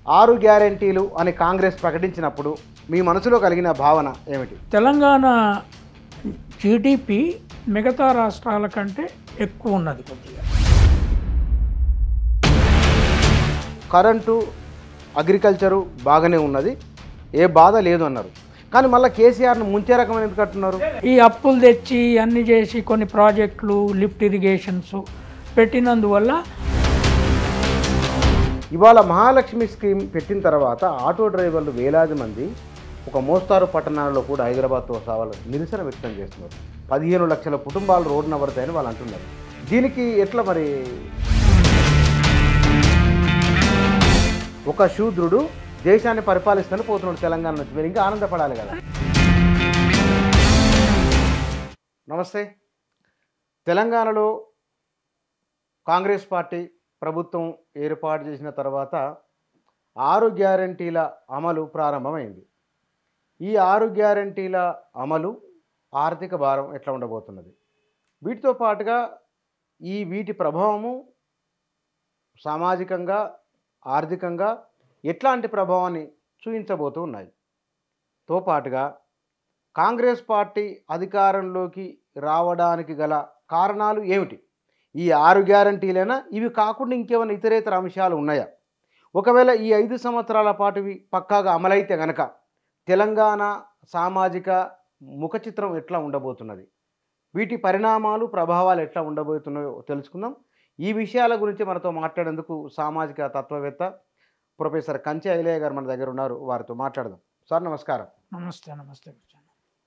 ఆరు గ్యారెంటీలు అని కాంగ్రెస్ ప్రకటించినప్పుడు మీ మనసులో కలిగిన భావన ఏమిటి? తెలంగాణ జీడిపి మిగతా రాష్ట్రాల కంటే ఎక్కువ ఉన్నది కొద్దిగా. కరెంటు, అగ్రికల్చరు బాగానే ఉన్నది, ఏ బాధ లేదు అన్నారు. కానీ మళ్ళీ కేసీఆర్ను ముంచే రకమైన ఎందుకు అంటున్నారు? ఈ అప్పులు తెచ్చి అన్ని చేసి కొన్ని ప్రాజెక్టులు, లిఫ్ట్ ఇరిగేషన్స్ పెట్టినందువల్ల ఇవాళ మహాలక్ష్మి స్కీమ్ పెట్టిన తర్వాత ఆటో డ్రైవర్లు వేలాది మంది ఒక మోస్తారు పట్టణాలలో కూడా హైదరాబాద్తో సవాలు నిరసన వ్యక్తం చేస్తున్నారు. 15 లక్షల కుటుంబాలు రోడ్డున పడతాయని వాళ్ళు అంటున్నారు. దీనికి ఎట్లా మరి? ఒక శూద్రుడు దేశాన్ని పరిపాలిస్తూనే పోతున్నాడు తెలంగాణ నుంచి, మీరు ఇంకా ఆనందపడాలి కదా. నమస్తే. తెలంగాణలో కాంగ్రెస్ పార్టీ ప్రభుత్వం ఏర్పాటు చేసిన తర్వాత 6 గ్యారెంటీల అమలు ప్రారంభమైంది. ఈ 6 గ్యారెంటీల అమలు ఆర్థిక భారం ఎట్లా ఉండబోతున్నది, వీటితో పాటుగా వీటి ప్రభావము సామాజికంగా, ఆర్థికంగా ఎట్లాంటి ప్రభావాన్ని చూపించబోతూ ఉన్నాయి, తో పాటుగా కాంగ్రెస్ పార్టీ అధికారంలోకి రావడానికి గల కారణాలు ఏమిటి, ఈ 6 గ్యారెంటీలైనా ఇవి కాకుండా ఇంకేమైనా ఇతరేతర అంశాలు ఉన్నాయా, ఒకవేళ ఈ 5 సంవత్సరాల పాటు ఇవి పక్కాగా అమలైతే గనక తెలంగాణ సామాజిక ముఖ చిత్రం ఎట్లా ఉండబోతున్నది, వీటి పరిణామాలు, ప్రభావాలు ఎట్లా ఉండబోతున్నాయో తెలుసుకుందాం. ఈ విషయాల గురించి మనతో మాట్లాడేందుకు సామాజిక తత్వవేత్త ప్రొఫెసర్ కంచె ఐలయ్య గారు మన దగ్గర ఉన్నారు, వారితో మాట్లాడదాం. సార్ నమస్కారం. నమస్తే. నమస్తే.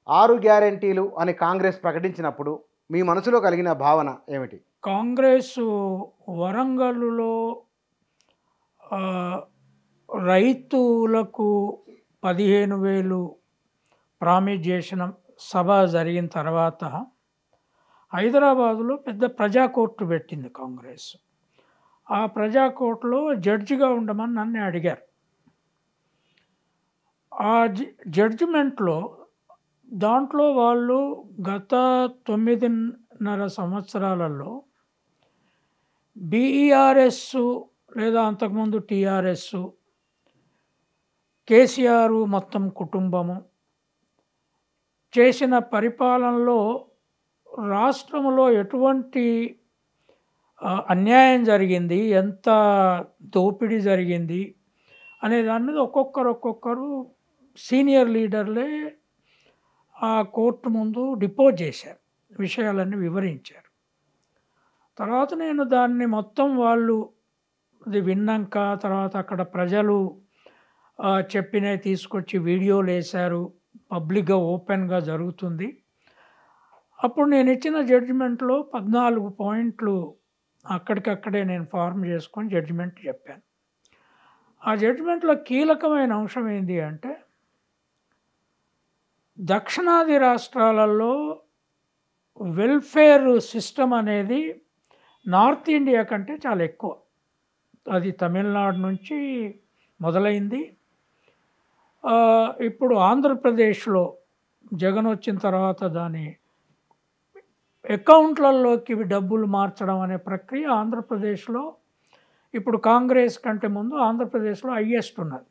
6 గ్యారెంటీలు అని కాంగ్రెస్ ప్రకటించినప్పుడు మీ మనసులో కలిగిన భావన ఏమిటి? కాంగ్రెస్ వరంగల్లో రైతులకు 15,000 ప్రామిస్ చేసిన సభ జరిగిన తర్వాత హైదరాబాదులో పెద్ద ప్రజా కోర్టు పెట్టింది కాంగ్రెస్. ఆ ప్రజా కోర్టులో జడ్జిగా ఉండమని నన్ను అడిగారు. ఆ జడ్జిమెంట్లో దాంట్లో వాళ్ళు గత 9.5 సంవత్సరాలలో బీఈఆర్ఎస్ లేదా అంతకుముందు టీఆర్ఎస్, కేసీఆర్ మొత్తం కుటుంబము చేసిన పరిపాలనలో రాష్ట్రంలో ఎటువంటి అన్యాయం జరిగింది, ఎంత దోపిడీ జరిగింది అనే దాని మీద ఒక్కొక్కరు సీనియర్ లీడర్లే ఆ కోర్టు ముందు డిపోజ్ చేశారు, విషయాలన్నీ వివరించారు. తర్వాత నేను దాన్ని మొత్తం వాళ్ళు అది విన్నాక తర్వాత అక్కడ ప్రజలు చెప్పినవి తీసుకొచ్చి వీడియోలు వేశారు, పబ్లిక్గా ఓపెన్గా జరుగుతుంది. అప్పుడు నేను ఇచ్చిన జడ్జిమెంట్లో 14 పాయింట్లు అక్కడికక్కడే నేను ఫార్మ్ చేసుకొని జడ్జిమెంట్ చెప్పాను. ఆ జడ్జిమెంట్లో కీలకమైన అంశం ఏంటి అంటే, దక్షిణాది రాష్ట్రాలలో వెల్ఫేర్ సిస్టమ్ అనేది నార్త్ ఇండియా కంటే చాలా ఎక్కువ. అది తమిళనాడు నుంచి మొదలైంది. ఇప్పుడు ఆంధ్రప్రదేశ్లో జగన్ వచ్చిన తర్వాత దాని అకౌంట్లలోకి డబ్బులు మార్చడం అనే ప్రక్రియ ఆంధ్రప్రదేశ్లో ఇప్పుడు కాంగ్రెస్ కంటే ముందు ఆంధ్రప్రదేశ్లో హైయెస్ట్ ఉన్నది.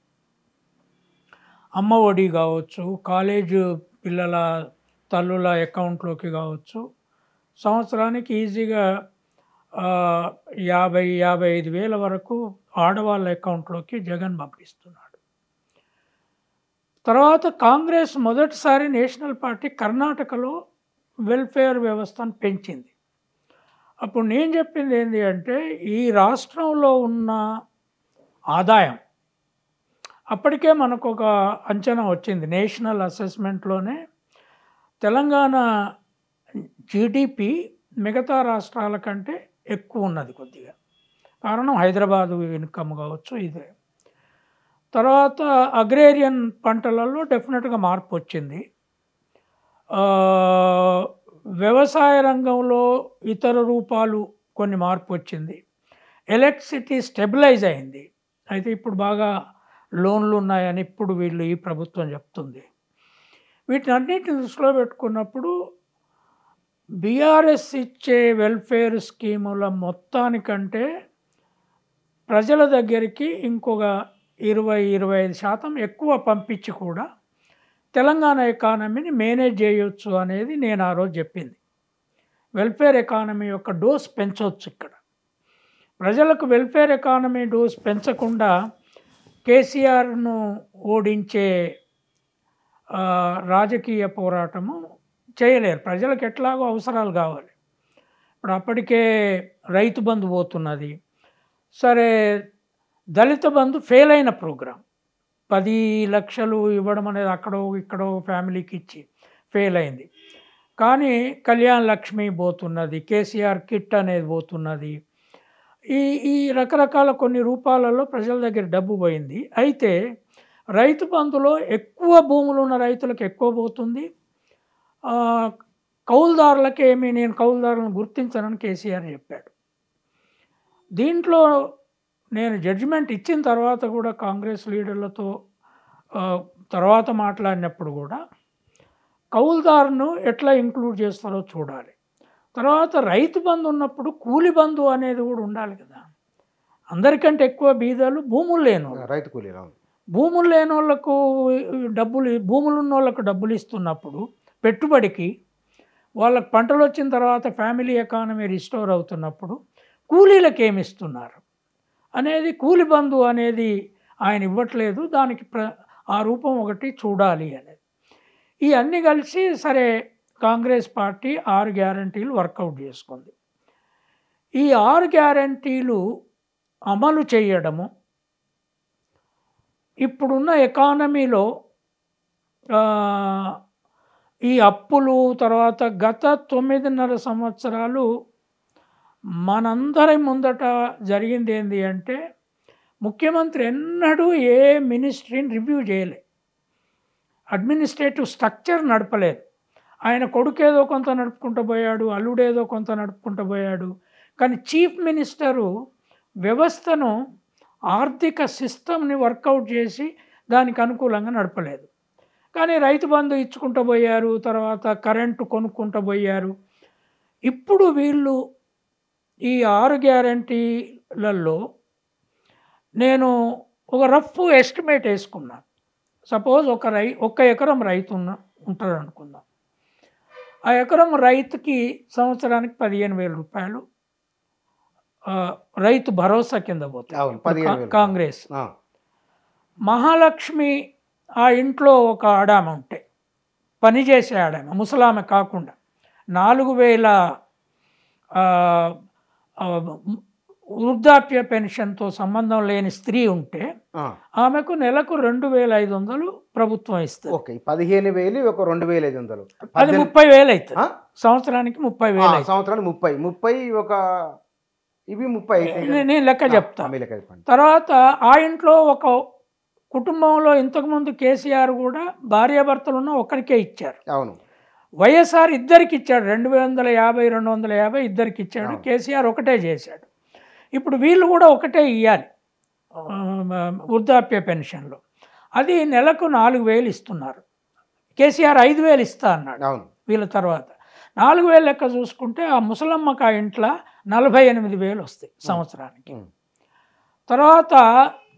అమ్మ ఒడి కావచ్చు, కాలేజ్ పిల్లల తల్లుల అకౌంట్లోకి కావచ్చు, సంవత్సరానికి ఈజీగా 50-55 వేల వరకు ఆడవాళ్ళ అకౌంట్లోకి జగన్ పంపిస్తున్నాడు. తర్వాత కాంగ్రెస్ మొదటిసారి నేషనల్ పార్టీ కర్ణాటకలో వెల్ఫేర్ వ్యవస్థను పెంచింది. అప్పుడు నేను చెప్పింది ఏంటి అంటే, ఈ రాష్ట్రంలో ఉన్న ఆదాయం అప్పటికే మనకు ఒక అంచనా వచ్చింది. నేషనల్ అసెస్మెంట్లోనే తెలంగాణ జీడిపి మిగతా రాష్ట్రాల కంటే ఎక్కువ ఉన్నది కొద్దిగా. కారణం హైదరాబాదు ఇన్కమ్ కావచ్చు ఇదే. తర్వాత అగ్రేరియన్ పంటలలో డెఫినెట్గా మార్పు వచ్చింది. వ్యవసాయ రంగంలో ఇతర రూపాలు కొన్ని మార్పు వచ్చింది. ఎలక్ట్రిసిటీ స్టెబిలైజ్ అయింది. అయితే ఇప్పుడు బాగా లోన్లు ఉన్నాయని ఇప్పుడు ఈ ప్రభుత్వం చెప్తుంది. వీటినన్నిటిని దృష్టిలో పెట్టుకున్నప్పుడు బీఆర్ఎస్ ఇచ్చే వెల్ఫేర్ స్కీముల మొత్తానికంటే ప్రజల దగ్గరికి ఇంకొక 20-25% ఎక్కువ పంపించి కూడా తెలంగాణ ఎకానమీని మేనేజ్ చేయొచ్చు అనేది నేను ఆ రోజు చెప్పింది. వెల్ఫేర్ ఎకానమీ యొక్క డోస్ పెంచవచ్చు. ఇక్కడ ప్రజలకు వెల్ఫేర్ ఎకానమీ డోస్ పెంచకుండా కేసీఆర్ను ఓడించే రాజకీయ పోరాటము చేయలేరు. ప్రజలకు ఎట్లాగో అవసరాలు కావాలి. ఇప్పుడు అప్పటికే రైతు బంధు పోతున్నది. సరే, దళిత బంధు ఫెయిల్ అయిన ప్రోగ్రాం. 10 లక్షలు ఇవ్వడం అనేది అక్కడో ఇక్కడో ఫ్యామిలీకి ఇచ్చి ఫెయిల్ అయింది. కానీ కళ్యాణ్ లక్ష్మి పోతున్నది, కేసీఆర్ కిట్ అనేది పోతున్నది. ఈ రకరకాల కొన్ని రూపాలలో ప్రజల దగ్గర డబ్బు పోయింది. అయితే రైతు బంధులో ఎక్కువ భూములు ఉన్న రైతులకు ఎక్కువ పోతుంది. కౌలుదారులకి నేను కౌలుదారులను గుర్తించనని కేసీఆర్ చెప్పాడు. దీంట్లో నేను జడ్జిమెంట్ ఇచ్చిన తర్వాత కూడా కాంగ్రెస్ లీడర్లతో తర్వాత మాట్లాడినప్పుడు కూడా కౌలుదారును ఎట్లా ఇంక్లూడ్ చేస్తారో చూడాలి. తర్వాత రైతు బంధు ఉన్నప్పుడు కూలి బంధు అనేది కూడా ఉండాలి కదా. అందరికంటే ఎక్కువ బీదలు భూములు లేని వాళ్ళు, రైతు కూలీ, భూములు లేని వాళ్ళకు భూములు ఉన్న వాళ్ళకు డబ్బులు ఇస్తున్నప్పుడు పెట్టుబడికి, వాళ్ళకి పంటలు వచ్చిన తర్వాత ఫ్యామిలీ ఎకానమీ రిస్టోర్ అవుతున్నప్పుడు కూలీలకు ఏమి ఇస్తున్నారు అనేది, కూలి బంధు అనేది ఆయన ఇవ్వట్లేదు. దానికి ఆ రూపం ఒకటి చూడాలి అనేది. ఈ అన్నీ కలిసి సరే కాంగ్రెస్ పార్టీ 6 గ్యారంటీలు వర్కౌట్ చేసుకుంది. ఈ 6 గ్యారంటీలు అమలు చేయడము ఇప్పుడున్న ఎకానమీలో ఈ అప్పులు, తర్వాత గత 9.5 సంవత్సరాలు మనందరి ముందట జరిగింది ఏంటి అంటే, ముఖ్యమంత్రి ఎన్నడూ ఏ మినిస్ట్రీని రివ్యూ చేయలే, అడ్మినిస్ట్రేటివ్ స్ట్రక్చర్ నడపలేదు. ఆయన కొడుకేదో కొంత నడుపుకుంటూ పోయాడు, అల్లుడేదో కొంత నడుపుకుంటూ పోయాడు. కానీ చీఫ్ మినిస్టరు వ్యవస్థను, ఆర్థిక సిస్టమ్ని వర్కౌట్ చేసి దానికి అనుకూలంగా నడపలేదు. కానీ రైతు బంధు ఇచ్చుకుంటూ పోయారు, తర్వాత కరెంటు కొనుక్కుంటూ పోయారు. ఇప్పుడు వీళ్ళు ఈ 6 గ్యారంటీలలో నేను ఒక రఫ్ ఎస్టిమేట్ వేసుకున్నాను. సపోజ్ ఒక ఎకరం రైతు ఉంటాడు అనుకుందాం. ఆ ఎకరం రైతుకి సంవత్సరానికి 15,000 రూపాయలు రైతు భరోసా కింద పోతుంది కాంగ్రెస్. మహాలక్ష్మి ఆ ఇంట్లో ఒక ఆడామె ఉంటే, పనిచేసే ఆడామె, ముసలామె కాకుండా 4,000 వృద్ధాప్య పెన్షన్తో సంబంధం లేని స్త్రీ ఉంటే ఆమెకు నెలకు 2,500 ప్రభుత్వం ఇస్తుంది. 15,000 ఒక 2,500, అది 30,000 అవుతుంది. సంవత్సరానికి 30,000. సంవత్సరానికి 30 ఒక ఇవి 30 నేను లెక్క చెప్తా. తర్వాత ఆ ఇంట్లో ఒక కుటుంబంలో ఇంతకుముందు కేసీఆర్ కూడా భార్యాభర్తలు ఉన్న ఒకరికే ఇచ్చారు. అవును. వైఎస్ఆర్ ఇద్దరికి ఇచ్చాడు, 250, 250 ఇద్దరికి ఇచ్చాడు. కేసీఆర్ ఒకటే చేశాడు. ఇప్పుడు వీళ్ళు కూడా ఒకటే ఇవ్వాలి వృద్ధాప్య పెన్షన్లో. అది నెలకు 4,000 ఇస్తున్నారు. కేసీఆర్ 5,000 ఇస్తా అన్నాడు. వీళ్ళ తర్వాత 4,000 లెక్క చూసుకుంటే ఆ ముసలమ్మకు ఆ ఇంట్లో 48,000 వస్తాయి సంవత్సరానికి. తర్వాత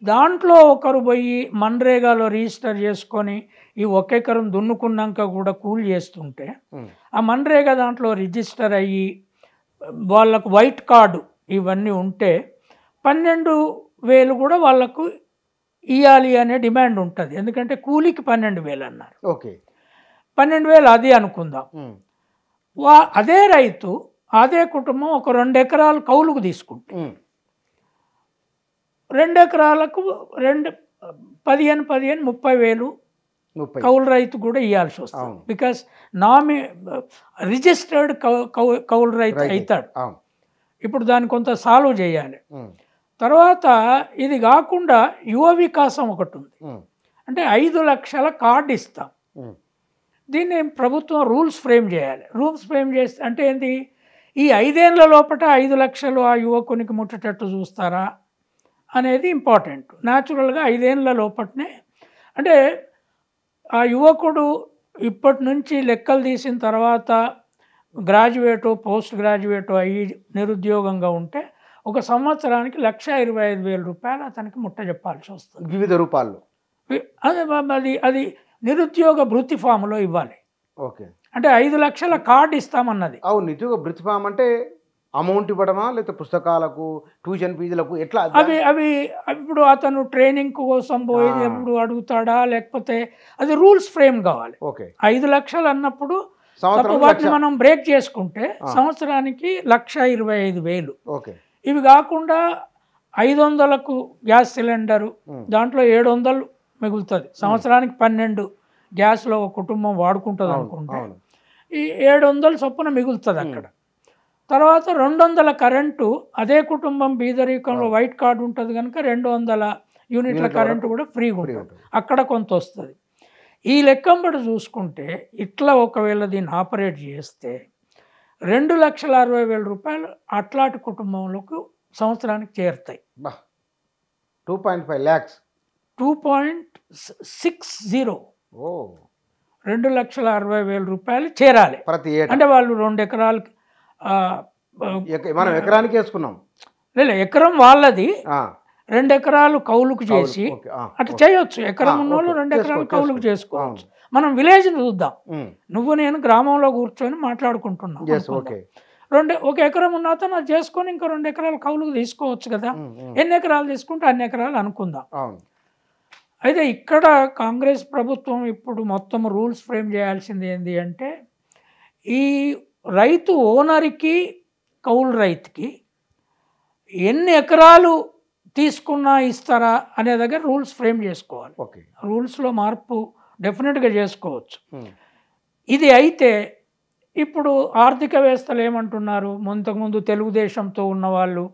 దాంట్లో ఒకరు పోయి మన్రేగాలో రిజిస్టర్ చేసుకొని ఈ 1 ఎకరం దున్నుకున్నాక కూడా కూలి చేస్తుంటే ఆ మన్రేగా దాంట్లో రిజిస్టర్ అయ్యి వాళ్ళకు వైట్ కార్డు ఇవన్నీ ఉంటే 12,000 కూడా వాళ్ళకు ఇవ్వాలి అనే డిమాండ్ ఉంటుంది. ఎందుకంటే కూలికి 12,000 అన్నారు. 12,000 అది అనుకుందాం. అదే రైతు, అదే కుటుంబం ఒక 2 ఎకరాలు కౌలుకు తీసుకుంటే 2 ఎకరాలకు 15,000 30,000 కౌలు రైతు కూడా ఇవ్వాల్సి వస్తుంది. బికాస్ రిజిస్టర్డ్ కౌలు రైతు అవుతాడు. ఇప్పుడు దాన్ని కొంత సాల్వ్ చేయాలి. తర్వాత ఇది కాకుండా యువ వికాసం ఒకటి ఉంది. అంటే 5 లక్షల కార్డు ఇస్తాం. దీన్ని ప్రభుత్వం రూల్స్ ఫ్రేమ్ చేయాలి. రూల్స్ ఫ్రేమ్ చేస్తే అంటే ఏంటి, ఈ 5 ఏళ్ల లోపల 5 లక్షలు ఆ యువకునికి ముట్టేటట్టు చూస్తారా అనేది ఇంపార్టెంట్. న్యాచురల్గా 5 ఏళ్ల లోపలనే, అంటే ఆ యువకుడు ఇప్పటి నుంచి లెక్కలు తీసిన తర్వాత గ్రాడ్యుయేటో పోస్ట్ గ్రాడ్యుయేటో అయ్యి నిరుద్యోగంగా ఉంటే ఒక సంవత్సరానికి 1,25,000 రూపాయలు అతనికి ముట్ట చెప్పాల్సి వస్తుంది వివిధ రూపాల్లో. అది నిరుద్యోగ భృతి ఫామ్లో ఇవ్వాలి. ఓకే, అంటే 5 లక్షల కార్డు ఇస్తామన్నది. అవును, నిరుద్యోగ భృతి ఫామ్ అంటే అమౌంట్ ఇవ్వడమా లేకపోతే పుస్తకాలకు ట్యూషన్ ఫీజులకు ఎట్లా? అవి ఇప్పుడు అతను ట్రైనింగ్ కోసం పోయేటప్పుడు అడుగుతాడా, లేకపోతే అది రూల్స్ ఫ్రేమ్ కావాలి. ఓకే, 5 లక్షలు అన్నప్పుడు వాటిని మనం బ్రేక్ చేసుకుంటే సంవత్సరానికి 1,25,000. ఓకే, ఇవి కాకుండా 500కు గ్యాస్ సిలిండరు, దాంట్లో 700 మిగులుతుంది. సంవత్సరానికి 12 గ్యాస్లో ఒక కుటుంబం వాడుకుంటుంది అనుకుంటే ఈ 700 చొప్పున మిగులుతుంది అక్కడ. తర్వాత 200 కరెంటు, అదే కుటుంబం బీదరికంలో వైట్ కార్డు ఉంటుంది కనుక 200 యూనిట్ల కరెంటు కూడా ఫ్రీగా ఉంటుంది, అక్కడ కొంత వస్తుంది. ఈ లెక్కంబడి చూసుకుంటే ఇట్లా ఒకవేళ దీన్ని ఆపరేట్ చేస్తే 2,60,000 రూపాయలు అట్లాంటి కుటుంబంలోకి సంవత్సరానికి చేరుతాయి. 2.5 lakhs 2.60 2,60,000 రూపాయలు చేరాలి ప్రతి ఏటా. అంటే వాళ్ళు 2 ఎకరాలకి మనం ఎకరానికి వేసుకున్నాం, లేదు ఎకరం వాళ్ళది, 2 ఎకరాలు కౌలుకు చేసి అట్లా చేయొచ్చు. ఎకరం ఉన్న వాళ్ళు 2 ఎకరాలు కౌలుకు చేసుకోవచ్చు. మనం విలేజ్ చూద్దాం, నువ్వు నేను గ్రామంలో కూర్చొని మాట్లాడుకుంటున్నాం. 1 ఎకరం ఉన్న అతను అది చేసుకొని ఇంకో 2 ఎకరాలు కౌలుకు తీసుకోవచ్చు కదా. ఎన్ని ఎకరాలు తీసుకుంటే అన్ని ఎకరాలు అనుకుందాం. అయితే ఇక్కడ కాంగ్రెస్ ప్రభుత్వం ఇప్పుడు మొత్తం రూల్స్ ఫ్రేమ్ చేయాల్సింది ఏంటి అంటే, ఈ రైతు ఓనర్కి కౌలు రైతుకి ఎన్ని ఎకరాలు తీసుకున్నా ఇస్తారా అనే దగ్గర రూల్స్ ఫ్రేమ్ చేసుకోవాలి. రూల్స్లో మార్పు డెఫినెట్గా చేసుకోవచ్చు. ఇది అయితే ఇప్పుడు ఆర్థిక వ్యవస్థలు ఏమంటున్నారు, ఇంతకుముందు తెలుగుదేశంతో ఉన్నవాళ్ళు,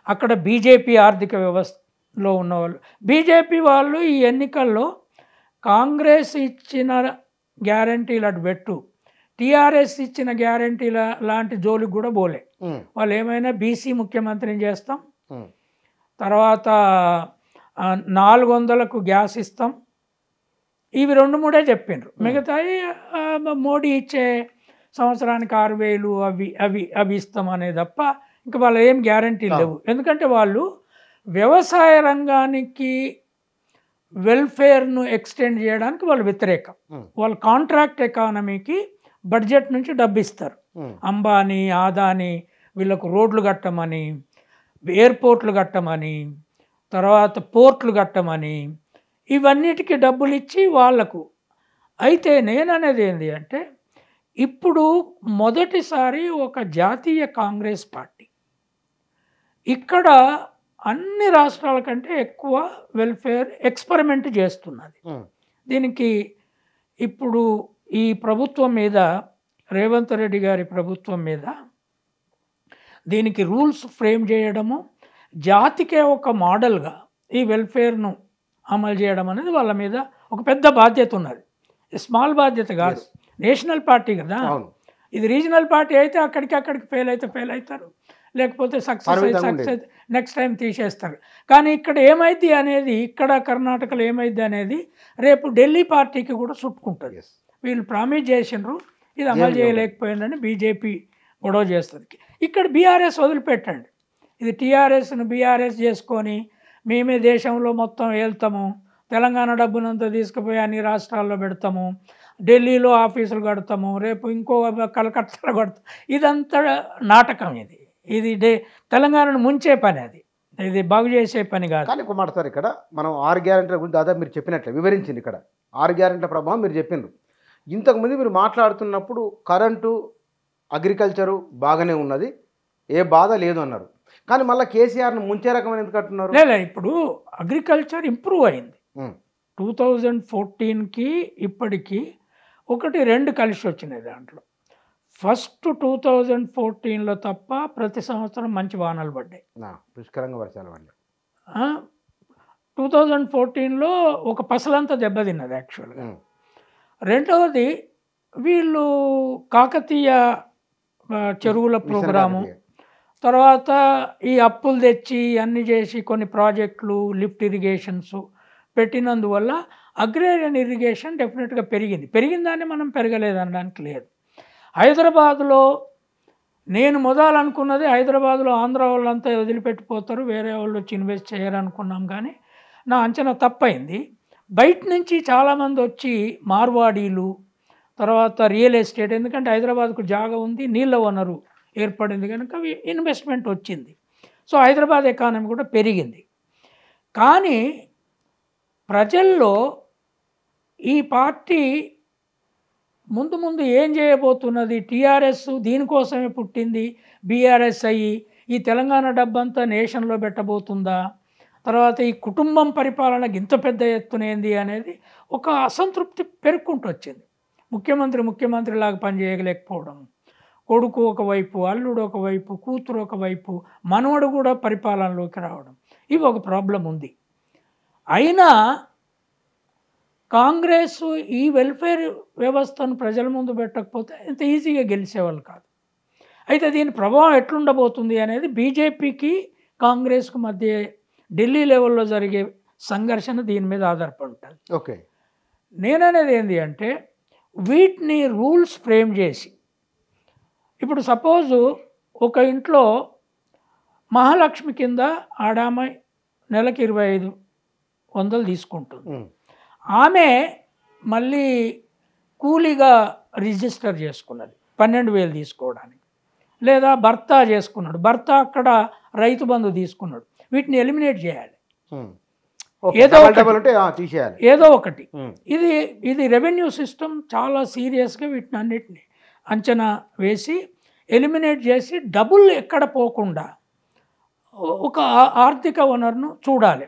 అక్కడ బీజేపీ ఆర్థిక వ్యవస్థలో ఉన్నవాళ్ళు, బీజేపీ వాళ్ళు ఈ ఎన్నికల్లో కాంగ్రెస్ ఇచ్చిన గ్యారంటీలు అటు పెట్టు, టీఆర్ఎస్ ఇచ్చిన గ్యారంటీల లాంటి జోలికి కూడా పోలే. వాళ్ళు ఏమైనా బీసీ ముఖ్యమంత్రిని చేస్తాం, తర్వాత 400కు గ్యాస్ ఇస్తాం, ఇవి 2-3 చెప్పిండ్రు. మిగతాయి మోడీ ఇచ్చే సంవత్సరానికి 6,000 అవి ఇస్తాం అనే తప్ప ఇంకా వాళ్ళు ఏం గ్యారంటీలు లేవు. ఎందుకంటే వాళ్ళు వ్యవసాయ రంగానికి వెల్ఫేర్ను ఎక్స్టెండ్ చేయడానికి వాళ్ళు వ్యతిరేకం. వాళ్ళు కాంట్రాక్ట్ ఎకానమీకి బడ్జెట్ నుంచి డబ్బు ఇస్తారు. అంబానీ, ఆదానీ వీళ్ళకు రోడ్లు కట్టమని, ఎయిర్పోర్ట్లు కట్టమని, తర్వాత పోర్ట్లు కట్టమని, ఇవన్నిటికీ డబ్బులు ఇచ్చి వాళ్లకు. అయితే నేననేది ఏంటి అంటే, ఇప్పుడు మొదటిసారి ఒక జాతీయ కాంగ్రెస్ పార్టీ ఇక్కడ అన్ని రాష్ట్రాల కంటే ఎక్కువ వెల్ఫేర్ ఎక్స్పెరిమెంట్ చేస్తున్నది. దీనికి ఇప్పుడు ఈ ప్రభుత్వం మీద, రేవంత్ రెడ్డి గారి ప్రభుత్వం మీద దీనికి రూల్స్ ఫ్రేమ్ చేయడము, జాతికే ఒక మోడల్గా ఈ వెల్ఫేర్ను అమలు చేయడం అనేది వాళ్ళ మీద ఒక పెద్ద బాధ్యత ఉన్నది. స్మాల్ బాధ్యత కాదు, నేషనల్ పార్టీ కదా. ఇది రీజనల్ పార్టీ అయితే అక్కడికి ఫెయిల్ అవుతారు, లేకపోతే సక్సెస్ నెక్స్ట్ టైం తీసేస్తారు. కానీ ఇక్కడ ఏమైంది అనేది, ఇక్కడ కర్ణాటకలో ఏమైంది అనేది రేపు ఢిల్లీ పార్టీకి కూడా చుట్టుకుంటుంది. వీళ్ళు ప్రామిస్ చేసినారు, ఇది అమలు చేయలేకపోయిందని బీజేపీ గొడవ చేస్తుంది. ఇక్కడ బీఆర్ఎస్ వదిలిపెట్టండి, ఇది టీఆర్ఎస్ను బీఆర్ఎస్ చేసుకొని మేమే దేశంలో మొత్తం వెళ్తాము, తెలంగాణ డబ్బునంతా తీసుకుపోయి అన్ని రాష్ట్రాల్లో పెడతాము, ఢిల్లీలో ఆఫీసులు కడతాము, రేపు ఇంకో కలకత్తాలో కడతాం, ఇదంతా నాటకం. ఇది తెలంగాణను ముంచే పని, ఇది బాగు చేసే పని కాదు. కానీ ఒక మాట సార్, ఇక్కడ మనం 6 గ్యారెంటీల గురించి దాదాపు మీరు చెప్పినట్లే వివరించింది. ఇక్కడ 6 గ్యారెంటీల ప్రభావం మీరు చెప్పిండ్రు. ఇంతకుముందు మీరు మాట్లాడుతున్నప్పుడు కరెంటు, అగ్రికల్చరు బాగానే ఉన్నది, ఏ బాధ లేదు అన్నారు. కానీ మళ్ళీ కేసీఆర్ను ముంచే రకమైన ఎందుకు అంటున్నారు? లేదా ఇప్పుడు అగ్రికల్చర్ ఇంప్రూవ్ అయింది. 2014కి ఇప్పటికీ 1-2 కలిసి వచ్చినాయి. దాంట్లో ఫస్ట్ 2014లో తప్ప ప్రతి సంవత్సరం మంచి వానలు పడ్డాయి, పుష్కలంగా వర్షాలు పడ్డాయి. 2014లో ఒక పసలంతా దెబ్బతిన్నది యాక్చువల్గా. రెండవది వీళ్ళు కాకతీయ చెరువుల ప్రోగ్రాము, తర్వాత ఈ అప్పులు తెచ్చి అన్నీ చేసి కొన్ని ప్రాజెక్టులు, లిఫ్ట్ ఇరిగేషన్స్ పెట్టినందువల్ల అగ్రేరియన్ ఇరిగేషన్ డెఫినెట్గా పెరిగిందాన్ని మనం పెరగలేదనడానికి లేదు. హైదరాబాదులో నేను మొదలనుకున్నది హైదరాబాద్లో ఆంధ్ర వాళ్ళంతా వదిలిపెట్టిపోతారు, వేరే వాళ్ళు వచ్చి ఇన్వెస్ట్ చేయరు అనుకున్నాం, కానీ నా అంచనా తప్పైంది. బయట నుంచి చాలామంది వచ్చి మార్వాడీలు, తర్వాత రియల్ ఎస్టేట్, ఎందుకంటే హైదరాబాద్కు జాగా ఉంది, నీళ్ళ వనరు ఏర్పడింది కనుక ఇన్వెస్ట్మెంట్ వచ్చింది. సో హైదరాబాద్ ఎకానమీ కూడా పెరిగింది. కానీ ప్రజల్లో ఈ పార్టీ ముందు ముందు ఏం చేయబోతున్నది, టీఆర్ఎస్ దీనికోసమే పుట్టింది, బీఆర్ఎస్ అయ్యి ఈ తెలంగాణ డబ్బంతా నేషన్లో పెట్టబోతుందా, తర్వాత ఈ కుటుంబం పరిపాలనకి ఇంత పెద్ద ఎత్తునేంది అనేది ఒక అసంతృప్తి పెరుక్కుంటూ వచ్చింది. ముఖ్యమంత్రిలాగా పనిచేయలేకపోవడం, కొడుకు ఒకవైపు, అల్లుడు ఒకవైపు, కూతురు ఒకవైపు, మనవడు కూడా పరిపాలనలోకి రావడం, ఇవి ఒక ప్రాబ్లం ఉంది. అయినా కాంగ్రెస్ ఈ వెల్ఫేర్ వ్యవస్థను ప్రజల ముందు పెట్టకపోతే ఇంత ఈజీగా గెలిచేవాళ్ళు కాదు. అయితే దీని ప్రభావం ఎట్లుండబోతుంది అనేది బీజేపీకి కాంగ్రెస్కు మధ్య ఢిల్లీ లెవెల్లో జరిగే సంఘర్షణ దీని మీద ఆధారపడి ఉంటుంది. ఓకే, నేననేది ఏంటి అంటే వీటిని రూల్స్ ఫ్రేమ్ చేసి, ఇప్పుడు సపోజు ఒక ఇంట్లో మహాలక్ష్మి కింద ఆడామ నెలకి 2500 తీసుకుంటుంది. ఆమె మళ్ళీ కూలీగా రిజిస్టర్ చేసుకున్నది 12,000 తీసుకోవడానికి, లేదా భర్త చేసుకున్నాడు, భర్త అక్కడ రైతు బంధు తీసుకున్నాడు. వీటిని ఎలిమినేట్ చేయాలి, ఏదో ఒకటి. ఇది రెవెన్యూ సిస్టమ్ చాలా సీరియస్గా వీటిని అన్నిటిని అంచనా వేసి ఎలిమినేట్ చేసి డబుల్ ఎక్కడ పోకుండా ఒక ఆర్థిక వనరును చూడాలి.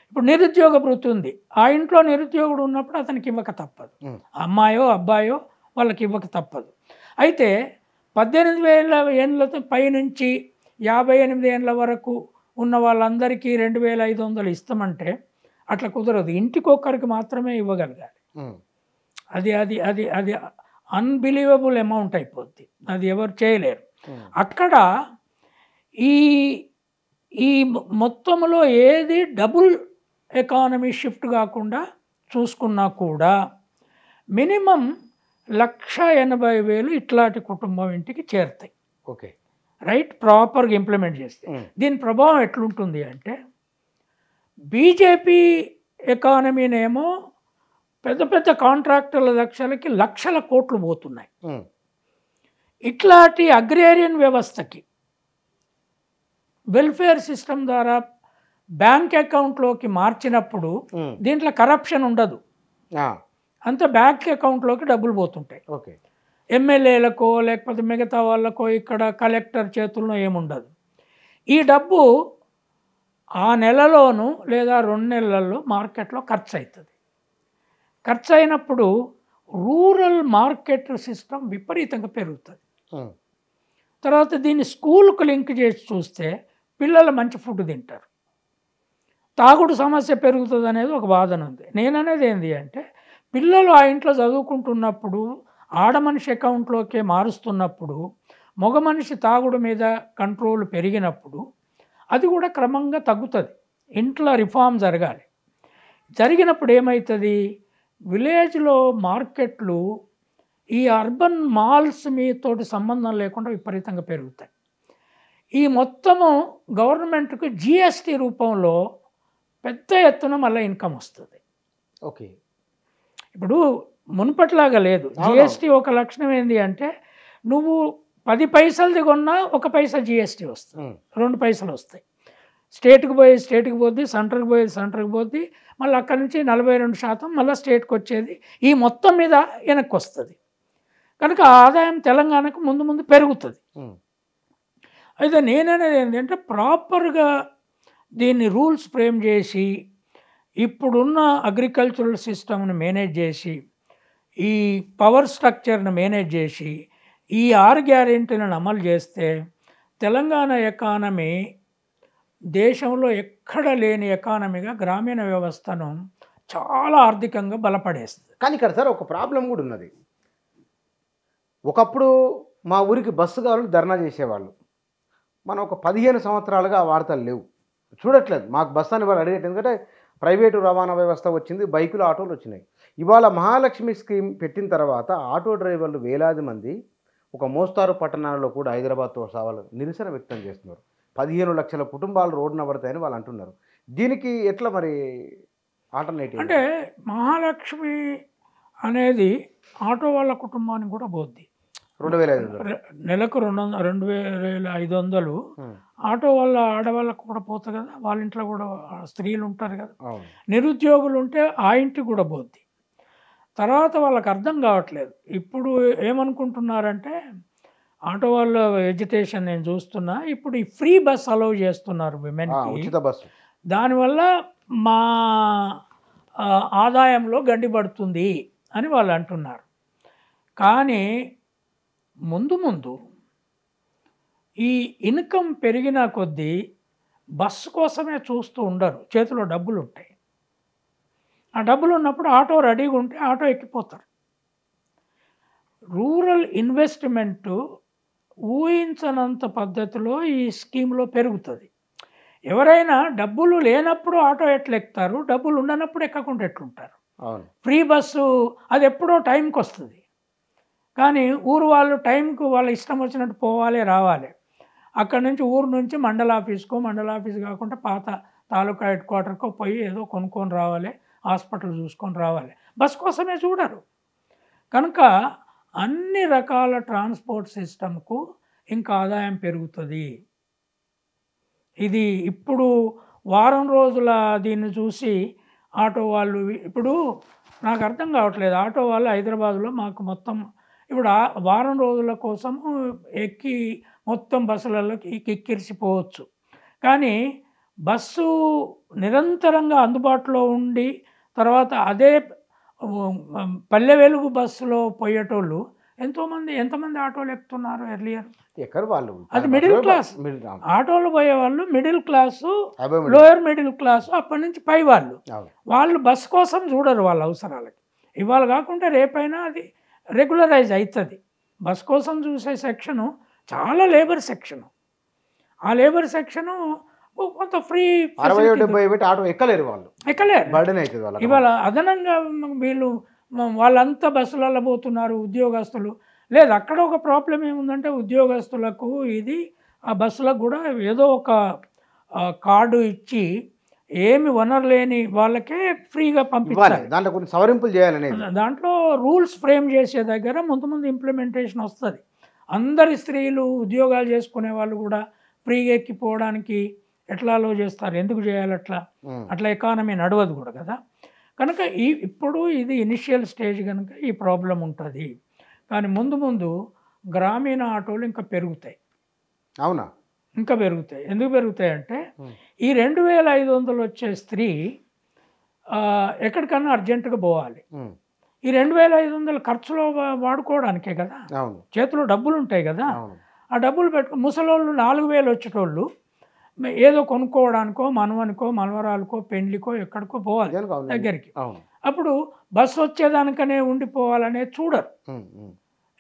ఇప్పుడు నిరుద్యోగ భృతి ఉంది, ఆ ఇంట్లో నిరుద్యోగుడు ఉన్నప్పుడు అతనికి ఇవ్వక తప్పదు, అమ్మాయో అబ్బాయో వాళ్ళకి ఇవ్వక తప్పదు. అయితే 18,000 ఏళ్ళ పైనుంచి 58 ఏళ్ళ వరకు ఉన్న వాళ్ళందరికీ 2,500 ఇస్తామంటే అట్లా కుదరదు, ఇంటికొకరికి మాత్రమే ఇవ్వగలగాలి. అది అది అది అది అన్బిలీవబుల్ అమౌంట్ అయిపోద్ది, అది ఎవరు చేయలేరు. అక్కడ ఈ ఈ మొత్తంలో ఏది డబుల్ ఎకానమీ షిఫ్ట్ కాకుండా చూసుకున్నా కూడా మినిమం 1,80,000 ఇట్లాంటి కుటుంబం ఇంటికి చేరుతాయి. ఓకే, రైట్, ప్రాపర్గా ఇంప్లిమెంట్ చేస్తే. దీని ప్రభావం ఎట్లుంటుంది అంటే బీజేపీ ఎకానమీనేమో పెద్ద పెద్ద కాంట్రాక్టర్ల లక్షలకి లక్షల కోట్లు పోతున్నాయి. ఇట్లాంటి అగ్రేరియన్ వ్యవస్థకి వెల్ఫేర్ సిస్టమ్ ద్వారా బ్యాంక్ అకౌంట్లోకి మార్చినప్పుడు దీంట్లో కరప్షన్ ఉండదు, అంత బ్యాంక్ అకౌంట్లోకి డబ్బులు పోతుంటాయి. ఓకే, ఎమ్మెల్యేలకో లేకపోతే మిగతా వాళ్ళకో ఇక్కడ కలెక్టర్ చేతుల్లో ఏముండదు. ఈ డబ్బు ఆ నెలలోనూ లేదా 2 నెలల్లో మార్కెట్లో ఖర్చు అవుతుంది. ఖర్చు అయినప్పుడు రూరల్ మార్కెట్ సిస్టమ్ విపరీతంగా పెరుగుతుంది. తర్వాత దీన్ని స్కూల్కు లింక్ చేసి చూస్తే పిల్లలు మంచి ఫుడ్ తింటారు, తాగుడు సమస్య పెరుగుతుంది అనేది ఒక వాదన ఉంది. నేననేది ఏంటి అంటే పిల్లలు ఆ ఇంట్లో చదువుకుంటున్నప్పుడు ఆడమనిషి అకౌంట్లోకే మారుస్తున్నప్పుడు, మగ మనిషి తాగుడు మీద కంట్రోల్ పెరిగినప్పుడు అది కూడా క్రమంగా తగ్గుతుంది. ఇంట్లో రిఫార్మ్ జరగాలి. జరిగినప్పుడు ఏమవుతుంది, విలేజ్లో మార్కెట్లు ఈ అర్బన్ మాల్స్ మీతోటి సంబంధం లేకుండా విపరీతంగా పెరుగుతాయి. ఈ మొత్తము గవర్నమెంట్కు జిఎస్టీ రూపంలో పెద్ద ఎత్తున మళ్ళీ ఇన్కమ్ వస్తుంది. ఓకే, ఇప్పుడు మునుపట్లాగా లేదు. జిఎస్టీ ఒక లక్షణం ఏంటి అంటే నువ్వు 10 పైసలది కొన్నా 1 పైసా జిఎస్టీ వస్తుంది, 2 పైసలు వస్తాయి. స్టేట్కి పోద్ది, సెంటర్కి పోద్ది, మళ్ళీ అక్కడి నుంచి 42% మళ్ళీ స్టేట్కి వచ్చేది. ఈ మొత్తం మీద వెనక్కి వస్తుంది కనుక ఆదాయం తెలంగాణకు ముందు ముందు పెరుగుతుంది. అయితే నేననేది ఏంటంటే ప్రాపర్గా దీన్ని రూల్స్ ఫ్రేమ్ చేసి ఇప్పుడున్న అగ్రికల్చరల్ సిస్టమ్ని మేనేజ్ చేసి, ఈ పవర్ స్ట్రక్చర్ని మేనేజ్ చేసి, ఈ 6 గ్యారెంటీలను అమలు చేస్తే తెలంగాణ ఎకానమీ దేశంలో ఎక్కడ లేని ఎకానమీగా గ్రామీణ వ్యవస్థను చాలా ఆర్థికంగా బలపడేస్తుంది. కానీ ఇక్కడ సార్ ఒక ప్రాబ్లం కూడా ఉన్నది. ఒకప్పుడు మా ఊరికి బస్సు కావాలని ధర్నా చేసేవాళ్ళు. మనం ఒక 15 సంవత్సరాలుగా ఆ వార్తలు లేవు, చూడట్లేదు. మాకు బస్సు అని వాళ్ళు అడిగేది, ఎందుకంటే ప్రైవేటు రవాణా వ్యవస్థ వచ్చింది, బైకులు ఆటోలు వచ్చినాయి. ఇవాళ మహాలక్ష్మి స్కీమ్ పెట్టిన తర్వాత ఆటో డ్రైవర్లు వేలాది మంది ఒక మోస్తారు పట్టణాలలో కూడా హైదరాబాద్తో సవాలు నిరసన వ్యక్తం చేస్తున్నారు. 15 లక్షల కుటుంబాలు రోడ్డున పడతాయని వాళ్ళు అంటున్నారు. దీనికి ఎట్లా మరి ఆల్టర్నేటివ్? అంటే మహాలక్ష్మి అనేది ఆటో వాళ్ళ కుటుంబానికి కూడా పోద్ది. 2500 నెలకు 2500 ఆటో వాళ్ళ ఆడవాళ్ళకు కూడా పోతుంది కదా, వాళ్ళ ఇంట్లో కూడా స్త్రీలు ఉంటారు కదా, నిరుద్యోగులు ఉంటే ఆ ఇంటికి కూడా పోద్ది. తర్వాత వాళ్ళకి అర్థం కావట్లేదు. ఇప్పుడు ఏమనుకుంటున్నారంటే ఆటో వాళ్ళ ఎడ్యుకేషన్ నేను చూస్తున్నా, ఇప్పుడు ఈ ఫ్రీ బస్ అలౌ చేస్తున్నారు విమెన్కి, ఉచిత బస్సు. దానివల్ల మా ఆదాయంలో గండి పడుతుంది అని వాళ్ళు అంటున్నారు. కానీ ముందు ముందు ఈ ఇన్కమ్ పెరిగిన కొద్దీ బస్సు కోసమే చూస్తూ ఉండరు, చేతిలో డబ్బులు ఉంటాయి. ఆ డబ్బులు ఉన్నప్పుడు ఆటో రెడీగా ఉంటే ఆటో ఎక్కిపోతారు. రూరల్ ఇన్వెస్ట్మెంటు ఊహించనంత పద్ధతిలో ఈ స్కీమ్లో పెరుగుతుంది. ఎవరైనా డబ్బులు లేనప్పుడు ఆటో ఎట్లా ఎక్కుతారు, డబ్బులు ఉండనప్పుడు ఎక్కకుండా ఎట్లుంటారు? ఫ్రీ బస్సు అది ఎప్పుడో టైంకి వస్తుంది, కానీ ఊరు వాళ్ళు టైంకు వాళ్ళ ఇష్టం వచ్చినట్టు పోవాలి రావాలి. అక్కడి నుంచి ఊరు నుంచి మండల ఆఫీస్ కాకుండా పాత తాలూకా హెడ్ క్వార్టర్కో పోయి ఏదో కొనుక్కొని రావాలి, హాస్పిటల్ చూసుకొని రావాలి. బస్ కోసమే చూడరు. కనుక అన్ని రకాల ట్రాన్స్పోర్ట్ సిస్టమ్కు ఇంకా ఆదాయం పెరుగుతుంది. ఇది ఇప్పుడు వారం రోజుల దీన్ని చూసి ఆటో వాళ్ళు, ఇప్పుడు నాకు అర్థం కావట్లేదు, ఆటో వాళ్ళు హైదరాబాద్లో మాకు మొత్తం ఇప్పుడు వారం రోజుల కోసం ఎక్కి మొత్తం బస్సులలోకి ఎక్కిరిసిపోవచ్చు. కానీ బస్సు నిరంతరంగా అందుబాటులో ఉండి తర్వాత అదే పల్లె వెలుగు బస్సులో పోయేటోళ్ళు ఎంతమంది ఆటోలు ఎక్కుతున్నారు ఎర్లియర్? ఎక్కడ వాళ్ళు అది మిడిల్ క్లాస్ ఆటోలు పోయేవాళ్ళు, middle class, lower middle class, అప్పటి నుంచి పై వాళ్ళు బస్ కోసం చూడరు వాళ్ళ అవసరాలకి. ఇవాళ కాకుండా రేపైనా అది రెగ్యులరైజ్ అవుతుంది. బస్ కోసం చూసే సెక్షను చాలా లేబర్ సెక్షను. ఆ లేబర్ సెక్షను కొంత ఫ్రీ ఎక్కలేరు. ఇవాళ అదనంగా వీళ్ళు వాళ్ళంతా బస్సులలో పోతున్నారు ఉద్యోగస్తులు. లేదు, అక్కడ ఒక ప్రాబ్లం ఏముందంటే ఉద్యోగస్తులకు ఇది ఆ బస్సులకు కూడా ఏదో ఒక కార్డు ఇచ్చి ఏమి వనరు లేని వాళ్ళకే ఫ్రీగా పంపించాలి. దాంట్లో కొన్ని సవరింపులు చేయాలని దాంట్లో రూల్స్ ఫ్రేమ్ చేసే దగ్గర ముందు ఇంప్లిమెంటేషన్ వస్తుంది. అందరి స్త్రీలు ఉద్యోగాలు చేసుకునే వాళ్ళు కూడా ఫ్రీగా ఎక్కిపోవడానికి ఎట్లా అలో చేస్తారు? ఎందుకు చేయాలి అట్లా ఎకానమీ నడవదు కూడా కదా. కనుక ఇప్పుడు ఇది ఇనిషియల్ స్టేజ్ కనుక ఈ ప్రాబ్లం ఉంటుంది. కానీ ముందు గ్రామీణ ఆటోలు ఇంకా పెరుగుతాయి. అవునా? ఇంకా పెరుగుతాయి. ఎందుకు పెరుగుతాయి అంటే ఈ 2500 వచ్చే స్త్రీ ఎక్కడికన్నా అర్జెంటుగా పోవాలి. ఈ 2500 ఖర్చులో వాడుకోవడానికే కదా, చేతిలో డబ్బులు ఉంటాయి కదా. ఆ డబ్బులు ముసలోళ్ళు 4000 వచ్చేటోళ్ళు ఏదో కొనుక్కోవడానికో మనవనికో మనవరాలకో పెండ్లికో ఎక్కడికో పోవాలి దగ్గరికి. అప్పుడు బస్సు వచ్చేదానికనే ఉండిపోవాలనే చూడరు.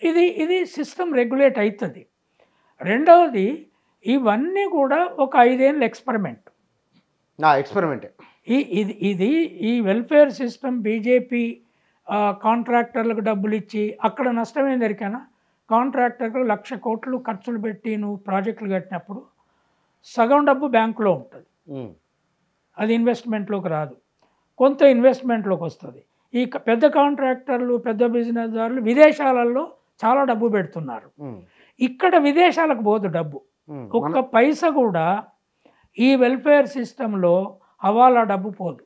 ఇది సిస్టమ్ రెగ్యులేట్ అవుతుంది. రెండవది ఇవన్నీ కూడా ఒక 5 ఏళ్ళ ఎక్స్పెరిమెంట్. ఇది ఈ వెల్ఫేర్ సిస్టమ్ బీజేపీ కాంట్రాక్టర్లకు డబ్బులు ఇచ్చి అక్కడ నష్టమే దొరికానా? కాంట్రాక్టర్కు 1,00,000 కోట్లు ఖర్చులు పెట్టి నువ్వు ప్రాజెక్టులు కట్టినప్పుడు సగం డబ్బు బ్యాంకులో ఉంటుంది, అది ఇన్వెస్ట్మెంట్లోకి రాదు. కొంత ఇన్వెస్ట్మెంట్లోకి వస్తుంది. ఈ పెద్ద కాంట్రాక్టర్లు పెద్ద బిజినెస్దారులు విదేశాలలో చాలా డబ్బు పెడుతున్నారు. ఇక్కడ విదేశాలకు పోదు డబ్బు. ఒక్క పైసా కూడా ఈ వెల్ఫేర్ సిస్టంలో హవాలా డబ్బు పోదు.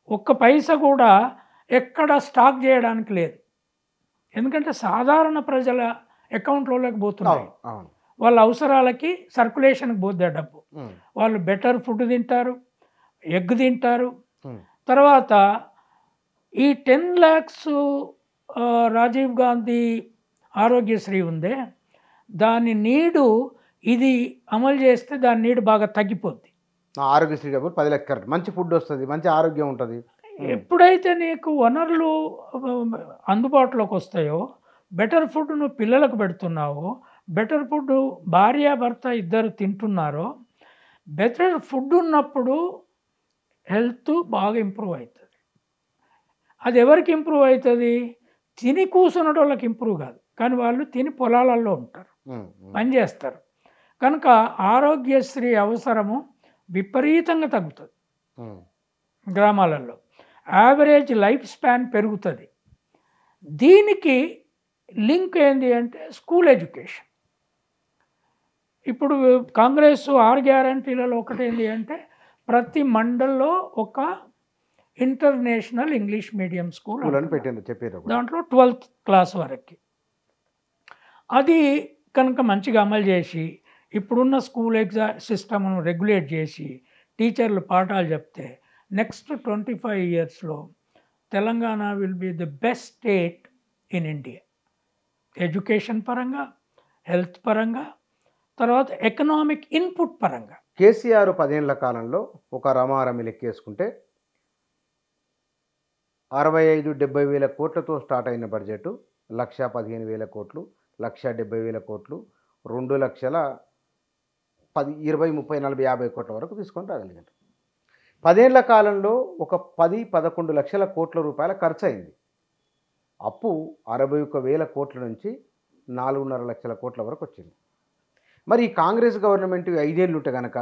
ఒక్క పైసా కూడా ఎక్కడ స్టాక్ చేయడానికి లేదు. ఎందుకంటే సాధారణ ప్రజల అకౌంట్లోకి పోతున్నాయి. వాళ్ళ అవసరాలకి సర్క్యులేషన్కి పోద్ది ఆ డబ్బు. వాళ్ళు బెటర్ ఫుడ్ తింటారు, ఎగ్ తింటారు. తర్వాత ఈ 10 lakhs రాజీవ్ గాంధీ ఆరోగ్యశ్రీ ఉందే, దాని నీడు ఇది అమలు చేస్తే దాని నీడు బాగా తగ్గిపోద్ది. ఆరోగ్యశ్రీ డబ్బులు 10 లక్షలు, మంచి ఫుడ్ వస్తుంది, మంచి ఆరోగ్యం ఉంటుంది. ఎప్పుడైతే నీకు వనరులు అందుబాటులోకి వస్తాయో, బెటర్ ఫుడ్ నువ్వు పిల్లలకు పెడుతున్నావో, బెటర్ ఫుడ్ భార్యాభర్త ఇద్దరు తింటున్నారో, బెటర్ ఫుడ్ ఉన్నప్పుడు హెల్త్ బాగా ఇంప్రూవ్ అవుతుంది. అది ఎవరికి ఇంప్రూవ్ అవుతుంది? తిని కూర్చున్న వాళ్ళకి ఇంప్రూవ్ కాదు, కానీ వాళ్ళు తిని పొలాలలో ఉంటారు, పనిచేస్తారు. కనుక ఆరోగ్యశ్రీ అవసరము విపరీతంగా తగ్గుతుంది గ్రామాలలో. యావరేజ్ లైఫ్ స్పాన్ పెరుగుతుంది. దీనికి లింక్ ఏంటి అంటే స్కూల్ ఎడ్యుకేషన్. ఇప్పుడు కాంగ్రెస్ 6 గ్యారంటీలలో ఒకటి ఏంటి అంటే ప్రతి మండల్లో ఒక ఇంటర్నేషనల్ ఇంగ్లీష్ మీడియం స్కూల్ చెప్పారు, దాంట్లో 12th క్లాస్ వరకు. అది కనుక మంచిగా అమలు చేసి ఇప్పుడున్న స్కూల్ సిస్టమ్ను రెగ్యులేట్ చేసి టీచర్లు పాఠాలు చెప్తే నెక్స్ట్ 25 yearsలో Telangana will be the best state in India. Education పరంగా, హెల్త్ పరంగా, తర్వాత ఎకనామిక్ ఇన్పుట్ పరంగా. కేసీఆర్ 10 ఏళ్ల కాలంలో ఒక రమారమి లెక్కేసుకుంటే 65-70 వేల కోట్లతో స్టార్ట్ అయిన బడ్జెట్ 1,15,000 కోట్లు, 1,70,000 కోట్లు, 2,20,30,40,50 కోట్ల వరకు తీసుకొని రాగలిగారు. 10 ఏళ్ల కాలంలో ఒక 10-11 లక్షల కోట్ల రూపాయల ఖర్చు అయింది. అప్పు 61,000 కోట్ల నుంచి 4.5 లక్షల కోట్ల వరకు వచ్చింది. మరి ఈ కాంగ్రెస్ గవర్నమెంట్ 5 ఏళ్ళు ఉంటే కనుక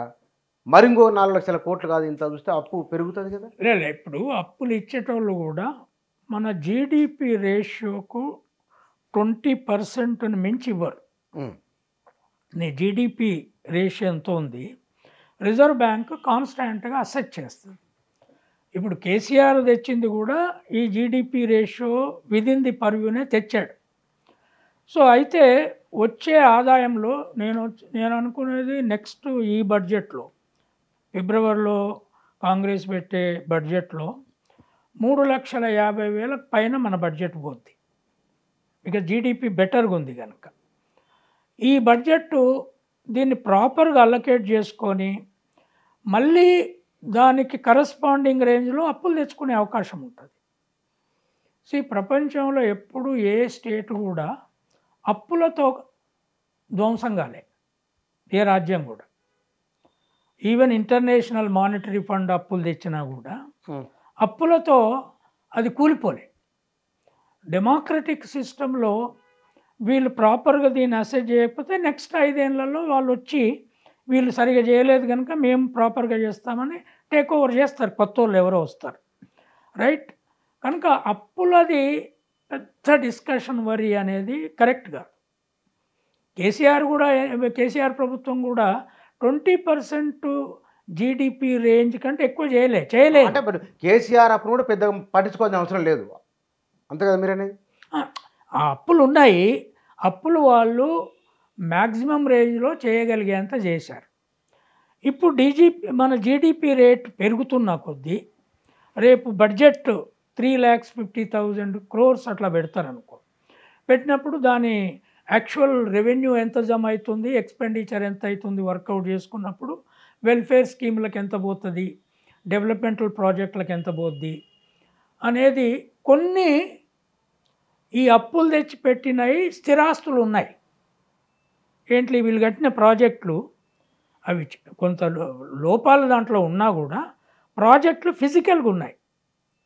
మరింకో 4 లక్షల కోట్లు కాదు ఇంత చూస్తే అప్పు పెరుగుతుంది కదా. లేదు, ఇప్పుడు అప్పులు ఇచ్చేటోళ్ళు కూడా మన జీడిపి రేషియోకు 20% మించి ఇవ్వరు. నీ జీడిపి రేషియో ఎంత ఉంది, రిజర్వ్ బ్యాంక్ కాన్స్టాంట్గా అసెస్ చేస్తుంది. ఇప్పుడు కేసీఆర్ తెచ్చింది కూడా ఈ జీడిపి రేషియో విదిన్ ది పర్వ్యూనే తెచ్చాడు. సో అయితే వచ్చే ఆదాయంలో నేను అనుకునేది నెక్స్ట్ ఈ బడ్జెట్లో ఫిబ్రవరిలో కాంగ్రెస్ పెట్టే బడ్జెట్లో 3,50,000 పైన మన బడ్జెట్ పోద్ది. ఇక జీడిపి బెటర్గా ఉంది కనుక ఈ బడ్జెట్ దీన్ని ప్రాపర్గా అలొకేట్ చేసుకొని మళ్ళీ దానికి కరస్పాండింగ్ రేంజ్లో అప్పులు తెచ్చుకునే అవకాశం ఉంటుంది. ప్రపంచంలో ఎప్పుడు ఏ స్టేట్ కూడా అప్పులతో ధ్వంసం కాలే, ఏ రాజ్యం కూడా. ఈవెన్ ఇంటర్నేషనల్ మానిటరీ ఫండ్ అప్పులు తెచ్చినా కూడా అప్పులతో అది కూలిపోలే. డెమోక్రటిక్ సిస్టంలో వీళ్ళు ప్రాపర్గా దీన్ని అసెస్ చేయకపోతే నెక్స్ట్ 5 ఏళ్లలో వాళ్ళు వచ్చి వీళ్ళు సరిగా చేయలేదు కనుక మేము ప్రాపర్గా చేస్తామని టేక్ ఓవర్ చేస్తారు, కొత్త వాళ్ళు ఎవరో వస్తారు, రైట్. కనుక అప్పులది పెద్ద డిస్కషన్ వరి అనేది కరెక్ట్గా. కేసీఆర్ ప్రభుత్వం కూడా 20% జీడిపి రేంజ్ కంటే ఎక్కువ చేయలేదు. అంటే కేసీఆర్ అప్పుడు కూడా పెద్ద పట్టించుకోవాల్సిన అవసరం లేదు అంతే కదా మీరు అనేది. ఆ అప్పులు ఉన్నాయి, అప్పులు వాళ్ళు మ్యాక్సిమం రేంజ్లో చేయగలిగేంత చేశారు. ఇప్పుడు మన జీడిపి రేట్ పెరుగుతున్న కొద్దీ రేపు బడ్జెట్ 3,50,000 crores అట్లా పెడతారనుకో. పెట్టినప్పుడు దాని యాక్చువల్ రెవెన్యూ ఎంత జమ అవుతుంది, ఎక్స్పెండిచర్ ఎంత అవుతుంది వర్కౌట్ చేసుకున్నప్పుడు వెల్ఫేర్ స్కీమ్లకు ఎంత పోతుంది, డెవలప్మెంటల్ ప్రాజెక్టులకు ఎంత పోద్ది అనేది కొన్ని ఈ అప్పులు తెచ్చి పెట్టినవి స్థిరాస్తులు ఉన్నాయి. ఏంటి వీళ్ళు కట్టిన ప్రాజెక్టులు అవి కొంత లోపాలు దాంట్లో ఉన్నా కూడా ప్రాజెక్టులు ఫిజికల్గా ఉన్నాయి,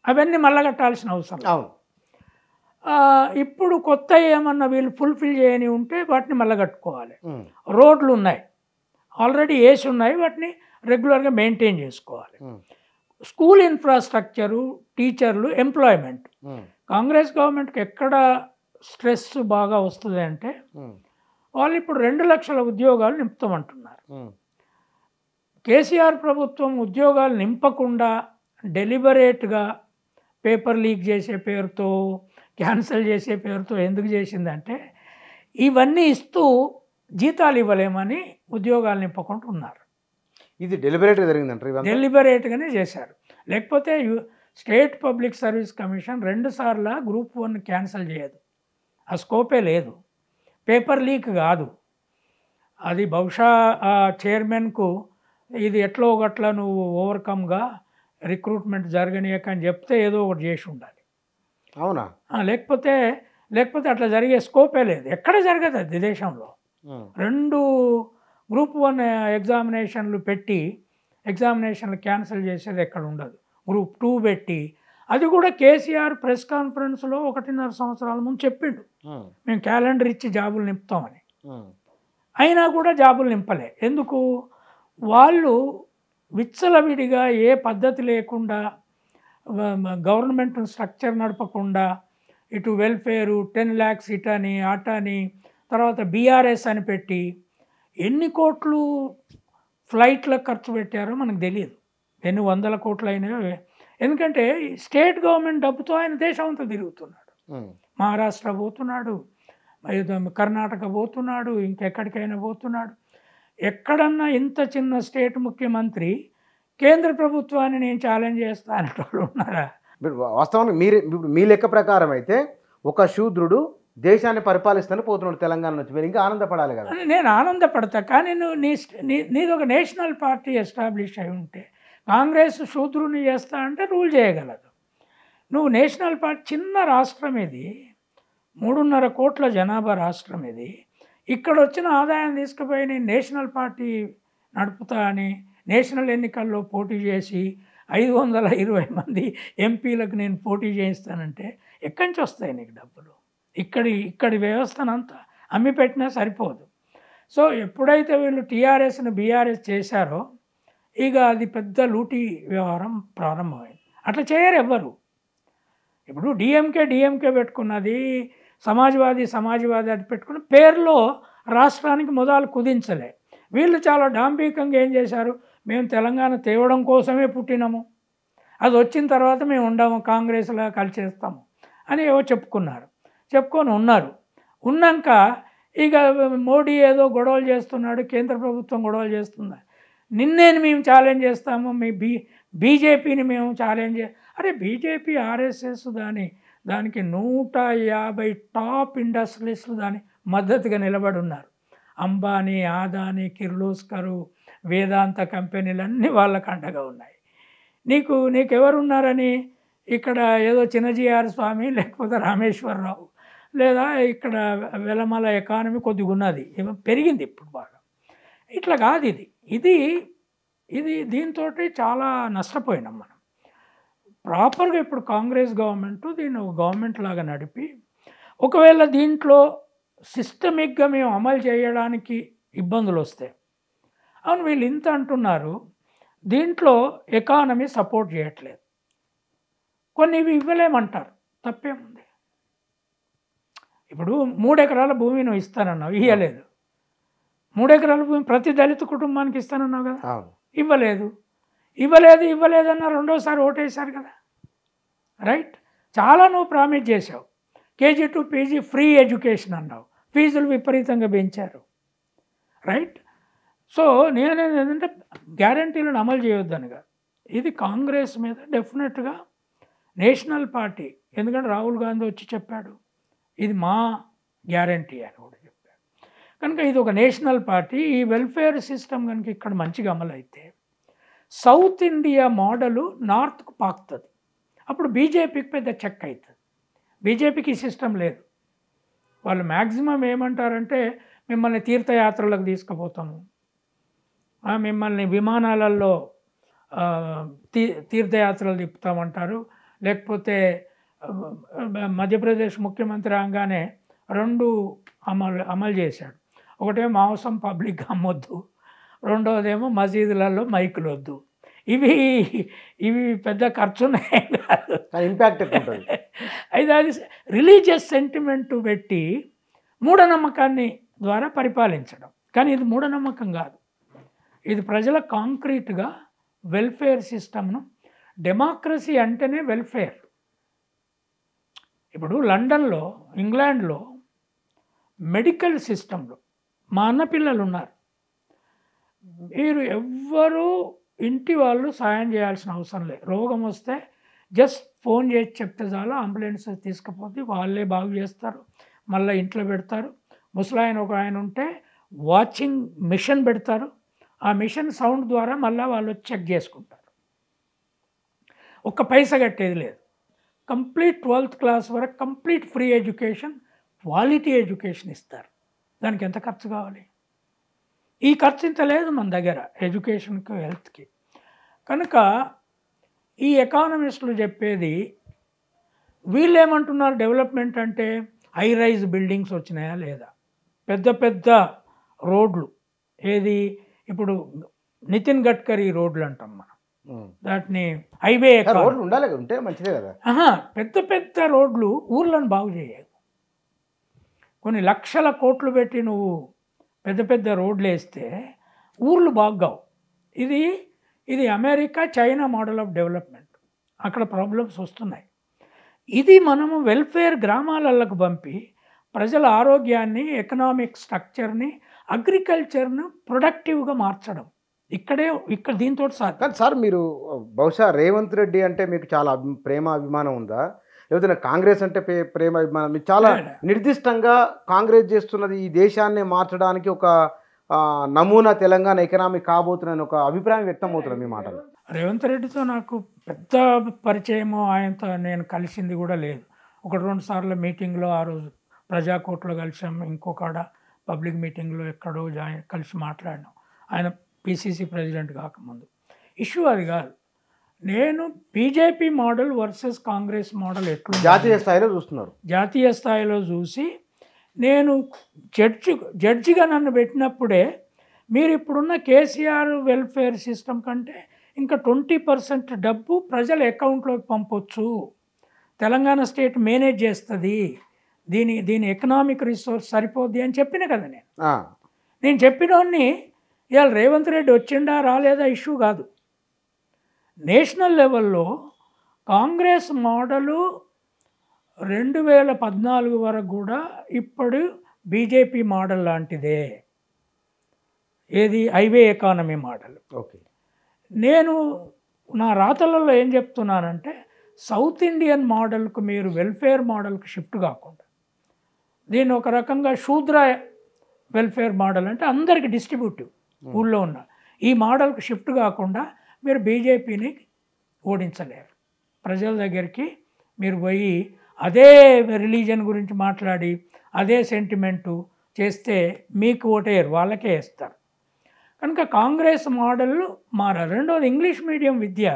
అవన్నీ మళ్ళా కట్టాల్సిన అవసరం. ఇప్పుడు కొత్త ఏమన్నా వీళ్ళు ఫుల్ఫిల్ చేయని ఉంటే వాటిని మళ్ళీ కట్టుకోవాలి. రోడ్లు ఉన్నాయి, ఆల్రెడీ వేసి ఉన్నాయి, వాటిని రెగ్యులర్గా మెయింటైన్ చేసుకోవాలి. స్కూల్ ఇన్ఫ్రాస్ట్రక్చరు, టీచర్లు, ఎంప్లాయ్మెంట్. కాంగ్రెస్ గవర్నమెంట్కి ఎక్కడ స్ట్రెస్ బాగా వస్తుంది అంటే వాళ్ళు ఇప్పుడు 2 లక్షల ఉద్యోగాలు నింపుతామంటున్నారు. కేసీఆర్ ప్రభుత్వం ఉద్యోగాలు నింపకుండా డెలిబరేట్గా పేపర్ లీక్ చేసే పేరుతో, క్యాన్సిల్ చేసే పేరుతో ఎందుకు చేసిందంటే ఇవన్నీ ఇస్తూ జీతాలు ఇవ్వలేమని ఉద్యోగాలు నింపకుండా ఉన్నారు. ఇది డెలిబరేట్గా జరిగిందంటారు? డెలిబరేట్గానే చేశారు. లేకపోతే స్టేట్ పబ్లిక్ సర్వీస్ కమిషన్ 2 సార్లు గ్రూప్ 1 క్యాన్సిల్ చేయదు, ఆ స్కోపే లేదు. పేపర్ లీక్ కాదు అది, బహుశా ఆ చైర్మన్కు ఇది ఎట్లా ఒకట్లా నువ్వు ఓవర్కమ్గా రిక్రూట్మెంట్ జరగనీయక అని చెప్తే ఏదో ఒకటి చేసి ఉండాలి. అవునా? లేకపోతే అట్లా జరిగే స్కోపే లేదు, ఎక్కడ జరగదు అది దేశంలో. 2 గ్రూప్ 1 ఎగ్జామినేషన్లు పెట్టి ఎగ్జామినేషన్లు క్యాన్సిల్ చేసేది ఎక్కడ ఉండదు. గ్రూప్ 2 పెట్టి అది కూడా కేసీఆర్ ప్రెస్ కాన్ఫరెన్స్లో 1.5 సంవత్సరాల ముందు చెప్పిండు, మేము క్యాలెండర్ ఇచ్చి జాబులు నింపుతామని. అయినా కూడా జాబులు నింపలే. ఎందుకు? వాళ్ళు విచ్చలవిడిగా ఏ పద్ధతి లేకుండా గవర్నమెంట్ స్ట్రక్చర్ నడపకుండా ఇటు వెల్ఫేరు 10 lakhs ఇటని అటని తర్వాత బీఆర్ఎస్ అని పెట్టి ఎన్ని కోట్లు ఫ్లైట్లకు ఖర్చు పెట్టారో మనకు తెలియదు, ఎన్ని 100 కోట్లు అయినాయో. ఎందుకంటే స్టేట్ గవర్నమెంట్ డబ్బుతో ఆయన దేశం అంతా తిరుగుతున్నాడు. మహారాష్ట్ర పోతున్నాడు, కర్ణాటక పోతున్నాడు, ఇంకెక్కడికైనా పోతున్నాడు. ఎక్కడన్నా ఇంత చిన్న స్టేట్ ముఖ్యమంత్రి కేంద్ర ప్రభుత్వాన్ని నేను ఛాలెంజ్ చేస్తా అనేటోళ్ళు ఉన్నారా? వాస్తవానికి మీ లెక్క ప్రకారం అయితే ఒక శూద్రుడు దేశాన్ని పరిపాలిస్తాను పోతున్నాడు తెలంగాణ నుంచి, మీరు ఇంకా ఆనందపడాలి కదా. నేను ఆనందపడతా, కానీ నువ్వు నీది ఒక నేషనల్ పార్టీ ఎస్టాబ్లిష్ అయి ఉంటే కాంగ్రెస్ శూద్రుని చేస్తా అంటే రూల్ చేయగలదు. నువ్వు నేషనల్ పార్టీ, చిన్న రాష్ట్రం ఇది, 3.5 కోట్ల జనాభా రాష్ట్రం ఇది. ఇక్కడ వచ్చిన ఆదాయం తీసుకుపోయి నేను నేషనల్ పార్టీ నడుపుతా అని నేషనల్ ఎన్నికల్లో పోటీ చేసి 520 మంది ఎంపీలకు నేను పోటీ చేయిస్తానంటే ఎక్కడి నుంచి వస్తాయి నీకు డబ్బులు? ఇక్కడి వ్యవస్థనంతా అమ్మి పెట్టినా సరిపోదు. సో ఎప్పుడైతే వీళ్ళు టీఆర్ఎస్ని బీఆర్ఎస్ చేశారో ఇక అది పెద్ద లూటీ వ్యవహారం ప్రారంభమైంది. అట్లా చేయరు ఎవ్వరు. ఇప్పుడు డిఎంకే పెట్టుకున్నది, సమాజ్వాదీ అది పెట్టుకున్న పేరులో రాష్ట్రానికి మొదలు కుదించలే. వీళ్ళు చాలా డాంబికంగా ఏం చేశారు, మేము తెలంగాణ తేవడం కోసమే పుట్టినాము, అది వచ్చిన తర్వాత మేము ఉండము, కాంగ్రెస్లో కలిసేస్తాము అని ఏవో చెప్పుకొని ఉన్నారు. ఉన్నాక ఇక మోడీ ఏదో గొడవలు చేస్తున్నాడు, కేంద్ర ప్రభుత్వం గొడవలు చేస్తుంది, నిన్నేను మేము ఛాలెంజ్ చేస్తాము, మీ బీజేపీని మేము ఛాలెంజ్ అరే బీజేపీ ఆర్ఎస్ఎస్ దానికి 150 టాప్ ఇండస్ట్రియలిస్టులు దాని మద్దతుగా నిలబడి ఉన్నారు. అంబానీ, ఆదానీ, కిర్లోస్కరు, వేదాంత కంపెనీలన్నీ వాళ్ళకు అండగా ఉన్నాయి. నీకెవరున్నారని ఇక్కడ ఏదో చిన్నజీఆర్ స్వామి లేకపోతే రామేశ్వరరావు లేదా ఇక్కడ వెలమల ఎకానమీ కొద్దిగా ఉన్నది, పెరిగింది ఇప్పుడు బాగా. ఇట్లా కాదు ఇది దీంతో చాలా నష్టపోయినాం మనం. ప్రాపర్గా ఇప్పుడు కాంగ్రెస్ గవర్నమెంట్ దీన్ని ఒక గవర్నమెంట్ లాగా నడిపి, ఒకవేళ దీంట్లో సిస్టమిక్గా మేము అమలు చేయడానికి ఇబ్బందులు వస్తాయి. అవును, వీళ్ళు ఇంత అంటున్నారు, దీంట్లో ఎకానమీ సపోర్ట్ చేయట్లేదు, కొన్ని ఇవి ఇవ్వలేమంటారు, తప్పేముంది? ఇప్పుడు 3 ఎకరాల భూమి నువ్వు ఇస్తానన్నావు, ఇవ్వలేదు. 3 ఎకరాల భూమి ప్రతి దళిత కుటుంబానికి ఇస్తానన్నావు కదా, ఇవ్వలేదు అన్న రెండోసారి ఓటేశారు కదా, రైట్? చాలా నువ్వు ప్రామిస్ చేసావు, KG to PG free education అన్నావు, ఫీజులు విపరీతంగా పెంచారు, రైట్? సో నేనేది ఏంటంటే గ్యారంటీలను అమలు చేయొద్దనుగా, ఇది కాంగ్రెస్ మీద డెఫినెట్గా నేషనల్ పార్టీ, ఎందుకంటే రాహుల్ గాంధీ వచ్చి చెప్పాడు ఇది మా గ్యారంటీ అని కూడా చెప్పాడు కనుక ఇది ఒక నేషనల్ పార్టీ. ఈ వెల్ఫేర్ సిస్టమ్ కనుక ఇక్కడ మంచిగా అమలు అయితే సౌత్ ఇండియా మోడలు నార్త్కు పాకుతుంది, అప్పుడు బీజేపీకి పెద్ద చెక్ అవుతుంది. బీజేపీకి ఈ సిస్టమ్ లేదు. వాళ్ళు మ్యాక్సిమం ఏమంటారంటే మిమ్మల్ని తీర్థయాత్రలకు తీసుకుపోతాము, మిమ్మల్ని విమానాలలో తీర్థయాత్రలు తిప్పుతామంటారు. లేకపోతే మధ్యప్రదేశ్ ముఖ్యమంత్రి రాగానే 2 అమలు చేశాడు. ఒకటేమో మాంసం పబ్లిక్ అమ్మొద్దు, రెండవదేమో మసీదులలో మైకులు వద్దు. ఇవి పెద్ద ఖర్చున్నాయి కాదు, ఇంపాక్ట్ అయితే అది రిలీజియస్ సెంటిమెంట్ పెట్టి మూఢనమ్మకాన్ని ద్వారా పరిపాలించడం. కానీ ఇది మూఢనమ్మకం కాదు, ఇది ప్రజల కాంక్రీట్గా వెల్ఫేర్ సిస్టమ్ను. డెమోక్రసీ అంటేనే వెల్ఫేర్. ఇప్పుడు లండన్లో, ఇంగ్లాండ్లో మెడికల్ సిస్టంలో మా అన్నపిల్లలు ఉన్నారు, మీరు ఎవ్వరూ ఇంటి వాళ్ళు సాయం చేయాల్సిన అవసరం లేదు. రోగం వస్తే జస్ట్ ఫోన్ చేసి చెప్తే చాలు, అంబులెన్స్ తీసుకుపోతే వాళ్ళే బాగు చేస్తారు, మళ్ళీ ఇంట్లో పెడతారు. ముసలాయన ఒక ఆయన ఉంటే వాచింగ్ మిషన్ పెడతారు, ఆ మిషన్ సౌండ్ ద్వారా మళ్ళీ వాళ్ళు చెక్ చేసుకుంటారు. ఒక్క పైసా కట్టేది లేదు. కంప్లీట్ 12th క్లాస్ వరకు complete free education, quality education ఇస్తారు. దానికి ఎంత ఖర్చు కావాలి? ఈ ఖర్చు ఇంత లేదు మన దగ్గర ఎడ్యుకేషన్కి, హెల్త్కి. కనుక ఈ ఎకానమిస్టులు చెప్పేది వీళ్ళు ఏమంటున్నారు, డెవలప్మెంట్ అంటే హై రైజ్ బిల్డింగ్స్ వచ్చినాయా లేదా, పెద్ద పెద్ద రోడ్లు, ఏది ఇప్పుడు నితిన్ గడ్కరీ రోడ్లు అంటాం మనం, వాటిని హైవే రోడ్లు ఉండాలి, ఉంటే మంచిదే కదా. పెద్ద పెద్ద రోడ్లు ఊర్లను బాగు చేయవు. కొన్ని లక్షల కోట్లు పెట్టి నువ్వు పెద్ద పెద్ద రోడ్లు వేస్తే ఊర్లు బాగావు. ఇది America China model of development. అక్కడ ప్రాబ్లమ్స్ వస్తున్నాయి. ఇది మనము వెల్ఫేర్ గ్రామాలకు పంపి ప్రజల ఆరోగ్యాన్ని, ఎకనామిక్ స్ట్రక్చర్ని, అగ్రికల్చర్ను ప్రొడక్టివ్గా మార్చడం ఇక్కడ దీంతో సార్. సార్ మీరు బహుశా రేవంత్ రెడ్డి అంటే మీకు చాలా ప్రేమ అభిమానం ఉందా, లేకపోతే కాంగ్రెస్ అంటే ప్రేమ అభిమానం? మీకు చాలా నిర్దిష్టంగా కాంగ్రెస్ చేస్తున్నది ఈ దేశాన్ని మార్చడానికి ఒక నమూనా తెలంగాణ ఎకనామీ కాబోతుందని ఒక అభిప్రాయం వ్యక్తం అవుతుంది మీ మాటలు. రేవంత్ రెడ్డితో నాకు పెద్ద పరిచయము, ఆయనతో నేను కలిసింది కూడా లేదు. 1-2 సార్లు మీటింగ్లో ఆ రోజు ప్రజాకోట్లో కలిసాం, ఇంకొకడ పబ్లిక్ మీటింగ్లో ఎక్కడో కలిసి మాట్లాడినాం. ఆయన పిసిసి ప్రెసిడెంట్ కాకముందు. ఇష్యూ అది కాదు. నేను BJP model versus Congress model ఎట్లా జాతీయ స్థాయిలో చూస్తున్నారు. జాతీయ స్థాయిలో చూసి నేను జడ్జిగా నన్ను పెట్టినప్పుడే మీరు ఇప్పుడున్న కేసీఆర్ వెల్ఫేర్ సిస్టమ్ కంటే ఇంకా 20% డబ్బు ప్రజల అకౌంట్లోకి పంపొచ్చు, తెలంగాణ స్టేట్ మేనేజ్ చేస్తుంది, దీని ఎకనామిక్ రిసోర్స్ సరిపోద్ది అని చెప్పిన కదా నేను చెప్పినోన్ని. ఇవాళ రేవంత్ రెడ్డి వచ్చిండా రాలేదా ఇష్యూ కాదు. నేషనల్ లెవెల్లో కాంగ్రెస్ మోడలు 2014 వరకు కూడా ఇప్పుడు బీజేపీ మోడల్ లాంటిదే, ఏది హైవే ఎకానమీ మోడల్. ఓకే, నేను నా రాతలలో ఏం చెప్తున్నానంటే సౌత్ ఇండియన్ మోడల్కు మీరు వెల్ఫేర్ మోడల్కి షిఫ్ట్ కాకుండా, దీన్ని ఒక రకంగా శూద్ర వెల్ఫేర్ మోడల్ అంటే అందరికి డిస్ట్రిబ్యూటివ్ ఊళ్ళో ఉన్న ఈ మోడల్కి షిఫ్ట్ కాకుండా మీరు బీజేపీని ఓడించలేరు. ప్రజల దగ్గరికి మీరు పోయి అదే రిలీజన్ గురించి మాట్లాడి అదే సెంటిమెంటు చేస్తే మీకు ఓటేయరు, వాళ్ళకే వేస్తారు. కనుక కాంగ్రెస్ మోడల్ మారాలి. రెండవది ఇంగ్లీష్ మీడియం విద్య.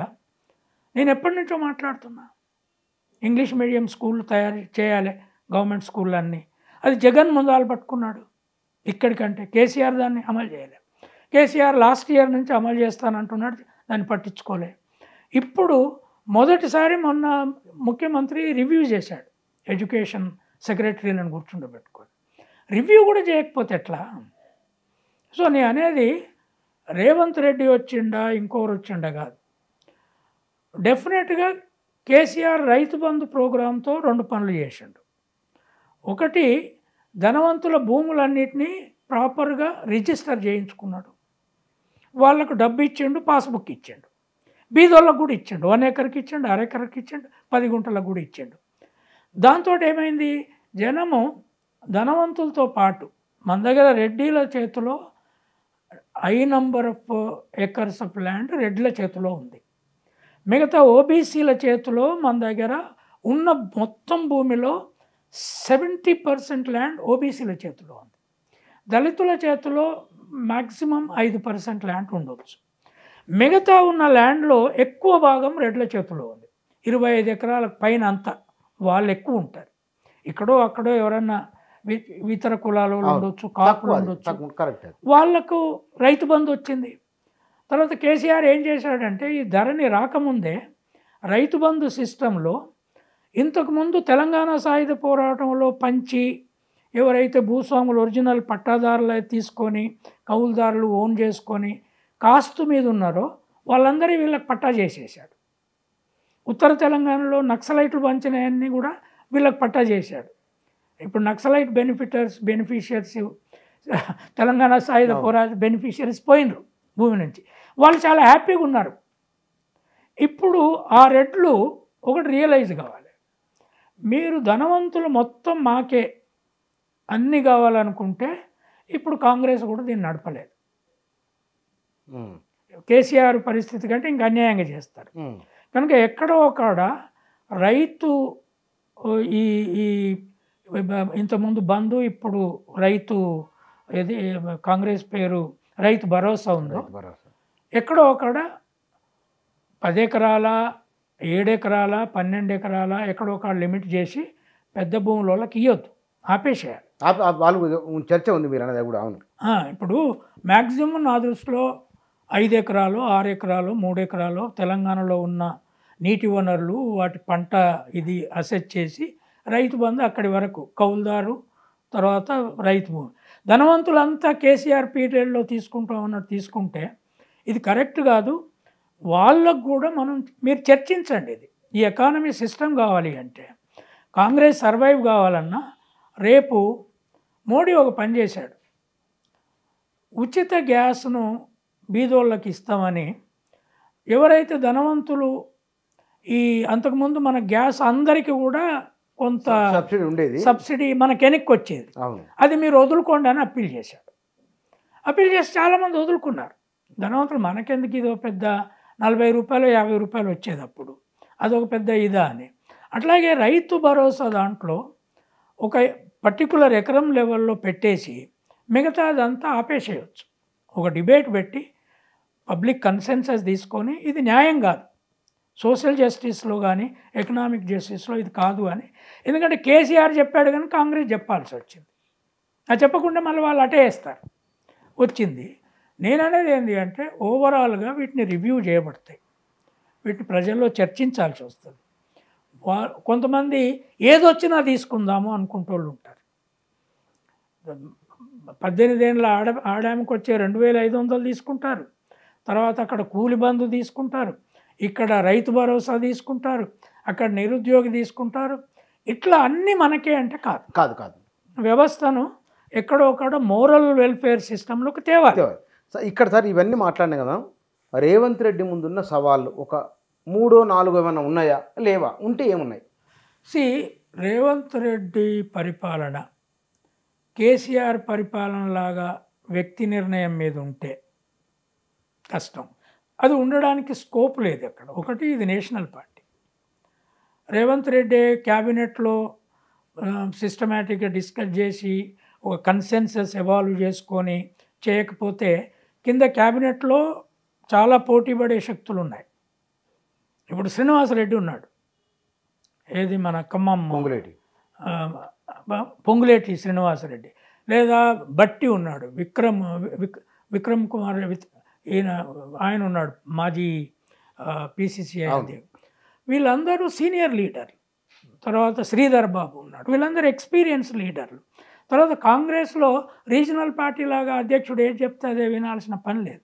నేను ఎప్పటి నుంచో మాట్లాడుతున్నా, ఇంగ్లీష్ మీడియం స్కూళ్ళు తయారు చేయాలి, గవర్నమెంట్ స్కూళ్ళన్నీ. అది జగన్ ముందాలు పట్టుకున్నాడు. ఇక్కడికంటే కేసీఆర్ దాన్ని అమలు చేయలేదు. కేసీఆర్ లాస్ట్ ఇయర్ నుంచి అమలు చేస్తానంటున్నాడు, దాన్ని పట్టించుకోలే. ఇప్పుడు మొదటిసారి మొన్న ముఖ్యమంత్రి రివ్యూ చేశాడు, ఎడ్యుకేషన్ సెక్రటరీలను కూర్చుండబెట్టుకొని. రివ్యూ కూడా చేయకపోతే ఎట్లా? సో నేను అనేది రేవంత్ రెడ్డి వచ్చిండా ఇంకొకరు వచ్చిండా కాదు. డెఫినెట్గా కేసీఆర్ రైతు బంధు ప్రోగ్రాంతో 2 పనులు చేసిండు. ఒకటి, ధనవంతుల భూములన్నిటినీ ప్రాపర్గా రిజిస్టర్ చేయించుకున్నాడు. వాళ్ళకు డబ్బు ఇచ్చిండు, పాస్బుక్ ఇచ్చిండు. బీదోళ్ళకు కూడా ఇచ్చిండు, 1 ఎకర్కి ఇచ్చిండు, 1/2 ఎకర్కి ఇచ్చిండు, 10 గుంటలకు కూడా ఇచ్చిండు. దాంతో ఏమైంది, జనము ధనవంతులతో పాటు మన దగ్గర రెడ్డిల చేతిలో high number of acres of land రెడ్డిల చేతిలో ఉంది. మిగతా ఓబీసీల చేతిలో మన దగ్గర ఉన్న మొత్తం భూమిలో 70% ల్యాండ్ ఓబీసీల చేతిలో ఉంది. దళితుల చేతిలో మ్యాక్సిమం 5% ల్యాండ్ ఉండవచ్చు. మిగతా ఉన్న ల్యాండ్లో ఎక్కువ భాగం రెడ్ల చేతిలో ఉంది. 25 ఎకరాల పైన అంతా వాళ్ళు ఎక్కువ ఉంటారు. ఇక్కడో అక్కడో ఎవరన్నా ఇతర కులాలు ఉండొచ్చు, కాపులు ఉండొచ్చు, వాళ్లకు రైతు బంధు వచ్చింది. తర్వాత కేసీఆర్ ఏం చేశాడంటే ఈ ధరణి రాకముందే రైతు బంధు సిస్టంలో ఇంతకుముందు తెలంగాణ సాయుధ పోరాటంలో పంచి ఎవరైతే భూస్వాములు ఒరిజినల్ పట్టాదారులు తీసుకొని కౌలుదారులు ఓన్ చేసుకొని కాస్తు మీద ఉన్నారో వాళ్ళందరి వీళ్ళకి పట్టా చేసేసాడు. ఉత్తర తెలంగాణలో నక్సలైట్లు పంచినవన్నీ కూడా వీళ్ళకి పట్టా చేశాడు. ఇప్పుడు నక్సలైట్ బెనిఫిషియర్స్ తెలంగాణ సాయుధ పోరాట బెనిఫిషియరీస్ పోయినరు భూమి నుంచి. వాళ్ళు చాలా హ్యాపీగా ఉన్నారు. ఇప్పుడు ఆ రెడ్లు ఒకటి రియలైజ్ కావాలి, మీరు ధనవంతులు మొత్తం మాకే అన్నీ కావాలనుకుంటే ఇప్పుడు కాంగ్రెస్ కూడా దీన్ని నడపలేదు. కేసీఆర్ పరిస్థితి కంటే ఇంకా అన్యాయంగా చేస్తారు. కనుక ఎక్కడో అక్కడ రైతు ఈ ఇంతకుముందు బంధు, ఇప్పుడు రైతు ఏది కాంగ్రెస్ పేరు రైతు భరోసా ఉందో, ఎక్కడో అక్కడ 10 ఎకరాల 7 ఎకరాల 12 ఎకరాల ఎక్కడో ఒక లిమిట్ చేసి పెద్ద భూముల వాళ్ళకి ఇవ్వద్దు, ఆపేసేయాలి. వాళ్ళు చర్చ ఉంది మీరు అనేది కూడా. అవును. ఇప్పుడు మ్యాక్సిమం నా దృష్టిలో 5 ఎకరాలు 6 ఎకరాలు 3 ఎకరాలు తెలంగాణలో ఉన్న నీటి వనరులు వాటి పంట ఇది అసెస్ చేసి రైతు బంధు అక్కడి వరకు కౌలుదారు తర్వాత రైతు భూమి. ధనవంతులంతా కేసీఆర్ పీరియడ్లో తీసుకుంటామన్నట్టు తీసుకుంటే ఇది కరెక్ట్ కాదు. వాళ్ళకు కూడా మీరు చర్చించండి. ఇది ఈ ఎకానమీ సిస్టమ్ కావాలి అంటే, కాంగ్రెస్ సర్వైవ్ కావాలన్నా రేపు మోడీ ఒక పని చేశాడు, ఉచిత గ్యాస్ను బీదోళ్ళకి ఇస్తామని. ఎవరైతే ధనవంతులు ఈ అంతకుముందు మన గ్యాస్ అందరికీ కూడా కొంత సబ్సిడీ ఉండేది, సబ్సిడీ మనకు వెనక్కి వచ్చేది, అది మీరు వదులుకోండి అని అప్పీల్ చేశాడు. అప్పీల్ చేసి చాలామంది వదులుకున్నారు. ధనవంతులు మనకెందుకు ఇదో పెద్ద 40 రూపాయలు 50 రూపాయలు వచ్చేది అప్పుడు, అదొక పెద్ద ఇదా అని. అట్లాగే రైతు భరోసా దాంట్లో ఒక పర్టికులర్ ఎకరం లెవెల్లో పెట్టేసి మిగతాదంతా ఆపేసేయచ్చు. ఒక డిబేట్ పెట్టి పబ్లిక్ కన్సెన్సస్ తీసుకొని ఇది న్యాయం కాదు, సోషల్ జస్టిస్లో కానీ ఎకనామిక్ జస్టిస్లో ఇది కాదు అని. ఎందుకంటే కేసీఆర్ చెప్పాడు కానీ కాంగ్రెస్ చెప్పాల్సి వచ్చింది. అది చెప్పకుండా మళ్ళీ వాళ్ళు అటే వేస్తారు వచ్చింది. నేననేది ఏంటి అంటే ఓవరాల్గా వీటిని రివ్యూ చేయబడతాయి, వీటిని ప్రజల్లో చర్చించాల్సి వస్తుంది. కొంతమంది ఏదొచ్చినా తీసుకుందాము అనుకుంటోళ్ళు ఉంటారు. 18 ఏళ్ళ ఆడామికి వచ్చే 2500 తీసుకుంటారు, తర్వాత అక్కడ కూలి బంధు తీసుకుంటారు, ఇక్కడ రైతు భరోసా తీసుకుంటారు, అక్కడ నిరుద్యోగి తీసుకుంటారు. ఇట్లా అన్నీ మనకే అంటే కాదు కాదు కాదు వ్యవస్థను ఎక్కడో ఒకడో మోరల్ వెల్ఫేర్ సిస్టంలోకి తేవాలి. ఇక్కడ సార్ ఇవన్నీ మాట్లాడినా కదా, రేవంత్ రెడ్డి ముందున్న సవాళ్ళు ఒక 3-4 ఏమైనా ఉన్నాయా, లేవా, ఉంటే ఏమున్నాయి? రేవంత్ రెడ్డి పరిపాలన కేసీఆర్ పరిపాలనలాగా వ్యక్తి నిర్ణయం మీద ఉంటే కష్టం. అది ఉండడానికి స్కోప్ లేదు అక్కడ. ఒకటి, ఇది నేషనల్ పార్టీ. రేవంత్ రెడ్డి క్యాబినెట్లో సిస్టమేటిక్గా డిస్కస్ చేసి ఒక కన్సెన్సస్ ఎవాల్వ్ చేసుకొని చేయకపోతే కింద క్యాబినెట్లో చాలా పోటీపడే శక్తులు ఉన్నాయి. ఇప్పుడు శ్రీనివాసరెడ్డి ఉన్నాడు, ఏది మన ఖమ్మం పొంగులేటి శ్రీనివాసరెడ్డి, లేదా బట్టి ఉన్నాడు, విక్రమ్ కుమార్ ఆయన ఉన్నాడు, మాజీ పిసిసిఐ అధ్యక్షుడు. వీళ్ళందరూ సీనియర్ లీడర్లు. తర్వాత శ్రీధర్ బాబు ఉన్నాడు, వీళ్ళందరూ ఎక్స్పీరియన్స్ లీడర్లు. తర్వాత కాంగ్రెస్లో రీజనల్ పార్టీ లాగా అధ్యక్షుడు ఏది చెప్తే అదే వినాల్సిన పని లేదు.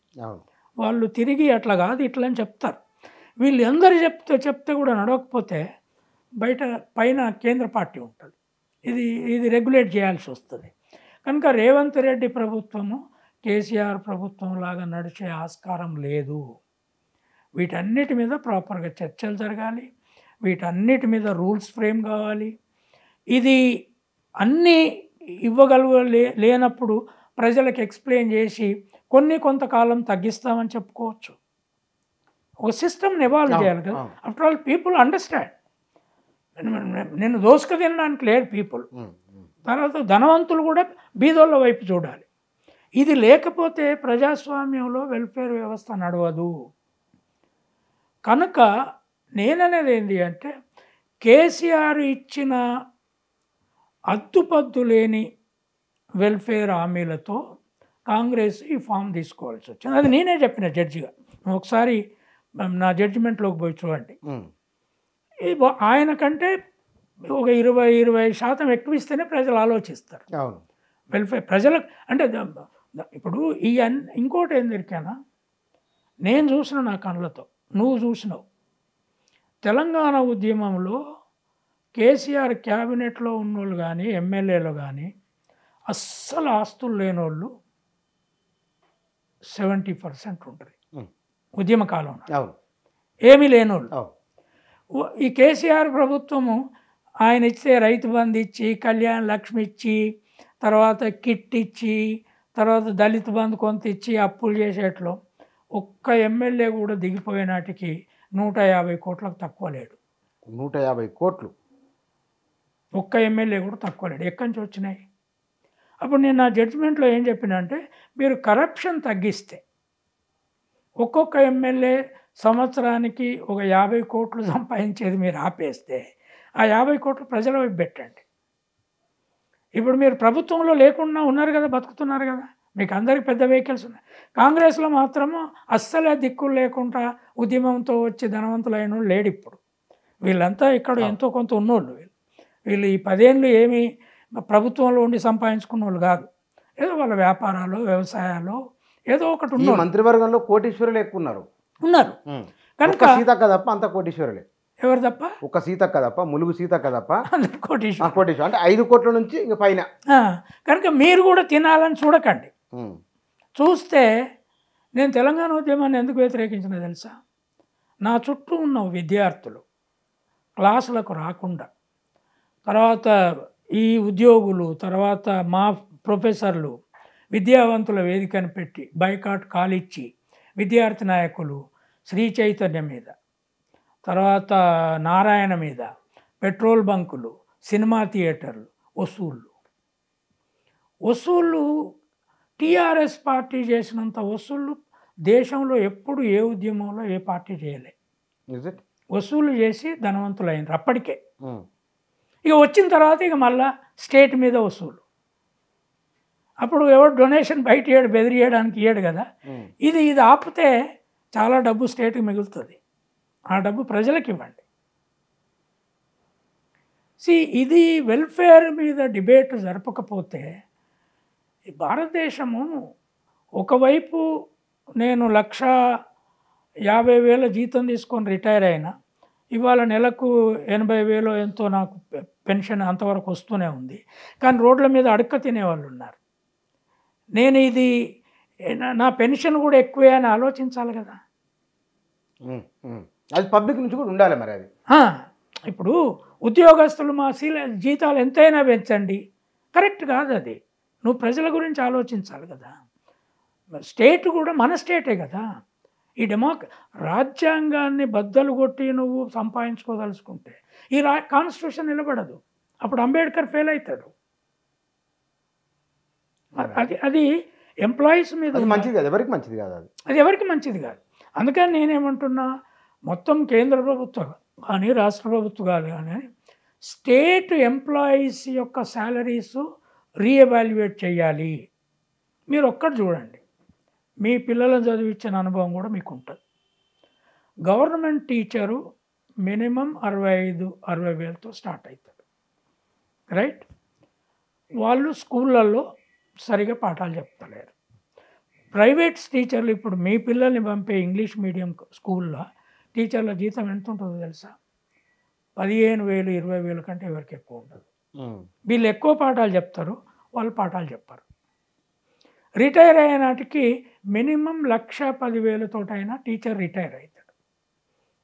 వాళ్ళు తిరిగి అట్లా కాదు ఇట్లా అని చెప్తారు. వీళ్ళందరూ చెప్తే కూడా నడవకపోతే పైన కేంద్ర పార్టీ ఉంటుంది, ఇది రెగ్యులేట్ చేయాల్సి వస్తుంది. కనుక రేవంత్ రెడ్డి ప్రభుత్వము కేసీఆర్ ప్రభుత్వం లాగా నడిచే ఆస్కారం లేదు. వీటన్నిటి మీద ప్రాపర్గా చర్చలు జరగాలి, వీటన్నిటి మీద రూల్స్ ఫ్రేమ్ కావాలి. ఇది అన్నీ లేనప్పుడు ప్రజలకు ఎక్స్ప్లెయిన్ చేసి కొంతకాలం తగ్గిస్తామని చెప్పుకోవచ్చు. ఒక సిస్టమ్ని ఎవాల్వ్ చేయాలి కదా. After all people understand. నేను దోసుకు తినడానికి లేదు పీపుల్. తర్వాత ధనవంతులు కూడా బీదోళ్ళ వైపు చూడాలి. ఇది లేకపోతే ప్రజాస్వామ్యంలో వెల్ఫేర్ వ్యవస్థ నడవదు. కనుక నేననేది ఏంటి అంటే, కేసీఆర్ ఇచ్చిన అద్దుపద్దు లేని వెల్ఫేర్ హామీలతో కాంగ్రెస్ ఈ ఫామ్ తీసుకోవాల్సి వచ్చింది. అది నేనే చెప్పిన జడ్జిగా. ఒకసారి నా జడ్జిమెంట్లోకి పోయి చూడండి. ఆయన కంటే ఒక 20% ఎక్కువ ఇస్తేనే ప్రజలు ఆలోచిస్తారు. వెల్ఫేర్ ప్రజలకు అంటే ఇప్పుడు ఇంకోటి ఏం దొరికానా, నేను చూసిన నా కళ్ళతో, నువ్వు చూసినావు. తెలంగాణ ఉద్యమంలో కేసీఆర్ క్యాబినెట్లో ఉన్నోళ్ళు కానీ ఎమ్మెల్యేలు కానీ అస్సలు ఆస్తులు లేనోళ్ళు 70% ఉంటుంది ఉద్యమకాలంలో, ఏమీ లేనోళ్ళు. ఈ కేసీఆర్ ప్రభుత్వము ఆయన ఇచ్చే రైతు బంధు ఇచ్చి, కళ్యాణ లక్ష్మి ఇచ్చి, తర్వాత కిట్ ఇచ్చి, తర్వాత దళిత బంధు కొంత ఇచ్చి అప్పులు చేసేట్లో ఒక్క ఎమ్మెల్యే కూడా దిగిపోయే నాటికి 150 కోట్లకు తక్కువ లేడు. 150 కోట్లు ఒక్క ఎమ్మెల్యే కూడా తక్కువ లేడు. ఎక్కడి నుంచి వచ్చినాయి? అప్పుడు నేను నా జడ్జిమెంట్లో ఏం చెప్పినా అంటే, మీరు కరప్షన్ తగ్గిస్తే ఒక్కొక్క ఎమ్మెల్యే సంవత్సరానికి ఒక 50 కోట్లు సంపాదించేది మీరు ఆపేస్తే ఆ 50 కోట్లు ప్రజల వైపు పెట్టండి. ఇప్పుడు మీరు ప్రభుత్వంలో లేకుండా ఉన్నారు కదా, బతుకుతున్నారు కదా, మీకు అందరికి పెద్ద వెహికల్స్ ఉన్నాయి. కాంగ్రెస్లో మాత్రము అస్సలే దిక్కులు లేకుండా ఉద్యమంతో వచ్చి ధనవంతులైన వాళ్ళు లేడు ఇప్పుడు. వీళ్ళంతా ఇక్కడ ఎంతో కొంత ఉన్నోళ్ళు. వీళ్ళు ఈ 10 ఏళ్ళు ఏమి ప్రభుత్వంలో ఉండి సంపాదించుకున్న వాళ్ళు కాదు. ఏదో వాళ్ళ వ్యాపారాలు, వ్యవసాయాలు ఏదో ఒకటి ఉన్నారు. మంత్రివర్గంలో కోటీశ్వరులు ఎక్కువ ఉన్నారు. కనుక సీతక్క తప్ప అంత కోటీశ్వరులే. ఎవరు తప్ప? ఒక సీతక్క తప్ప, ములుగు సీతక్క తప్ప కోటీశ్వరు. అంటే 5 కోట్ల నుంచి ఇంక పైన. కనుక మీరు కూడా తినాలని చూడకండి. చూస్తే నేను తెలంగాణ ఉద్యమాన్ని ఎందుకు వ్యతిరేకించిన తెలుసా? నా చుట్టూ ఉన్న విద్యార్థులు క్లాసులకు రాకుండా, తర్వాత ఈ ఉద్యోగులు, తర్వాత మా ప్రొఫెసర్లు విద్యావంతుల వేదికను పెట్టి బైకాట్ కాలిచ్చి విద్యార్థి నాయకులు శ్రీ చైతన్య మీద, తర్వాత నారాయణ మీద, పెట్రోల్ బంకులు, సినిమా థియేటర్లు, వసూళ్ళు టీఆర్ఎస్ పార్టీ చేసినంత వసూళ్ళు దేశంలో ఎప్పుడు ఏ ఉద్యమంలో ఏ పార్టీ చేయలే. వసూలు చేసి ధనవంతులైనరు అప్పటికే. ఇక వచ్చిన తర్వాత ఇక మళ్ళా స్టేట్ మీద వసూలు. అప్పుడు ఎవరు డొనేషన్ బయట ఇయ్యడు, బెదిరియడానికి ఇయ్యడు కదా. ఇది ఆపితే చాలా డబ్బు స్టేట్కి మిగులుతుంది. ఆ డబ్బు ప్రజలకు ఇవ్వండి. ఇది వెల్ఫేర్ మీద డిబేట్ జరపకపోతే ఈ భారతదేశము ఒకవైపు నేను 1,50,000 జీతం తీసుకొని రిటైర్ అయినా, ఇవాళ నెలకు 80,000 ఎంతో నాకు పెన్షన్ అంతవరకు వస్తూనే ఉంది. కానీ రోడ్ల మీద అడుక్క తినేవాళ్ళు ఉన్నారు. నేను ఇది నా పెన్షన్ కూడా ఎక్కువే అని ఆలోచించాలి కదా. అది పబ్లిక్ నుంచి కూడా ఉండాలి మరి. అది ఇప్పుడు ఉద్యోగస్తులు మా జీతాలు ఎంతైనా పెంచండి, కరెక్ట్ కాదు. అది నువ్వు ప్రజల గురించి ఆలోచించాలి కదా. స్టేట్ కూడా మన స్టేటే కదా. ఈ రాజ్యాంగాన్ని బద్దలు కొట్టి నువ్వు సంపాదించుకోదలుచుకుంటే ఈ కాన్స్టిట్యూషన్ నిలబడదు. అప్పుడు అంబేద్కర్ ఫెయిల్ అవుతాడు. అది ఎంప్లాయీస్ మీద మంచిది కాదు, ఎవరికి మంచిది కాదు. అది ఎవరికి మంచిది కాదు. అందుకని నేనేమంటున్నా, మొత్తం కేంద్ర ప్రభుత్వం కానీ రాష్ట్ర ప్రభుత్వాలు కానీ స్టేట్ ఎంప్లాయీస్ యొక్క శాలరీస్ రీఎవాల్యుయేట్ చేయాలి. మీరు ఒక్కటి చూడండి, మీ పిల్లలను చదివించిన అనుభవం కూడా మీకు ఉంటుంది. గవర్నమెంట్ టీచరు మినిమం 65,000-60,000తో స్టార్ట్ అవుతాడు, రైట్? వాళ్ళు స్కూళ్ళల్లో సరిగా పాఠాలు చెప్తలేరు. ప్రైవేట్ టీచర్లు ఇప్పుడు మీ పిల్లల్ని పంపే ఇంగ్లీష్ మీడియం స్కూల్లో టీచర్ల జీతం ఎంత ఉంటుందో తెలుసా? 15,000, 20,000 కంటే ఎవరికి ఎక్కువ ఉండదు. వీళ్ళు ఎక్కువ పాఠాలు చెప్తారు, వాళ్ళు పాఠాలు చెప్పారు. రిటైర్ అయ్యే నాటికి మినిమం 1,10,000 టీచర్ రిటైర్ అవుతాడు.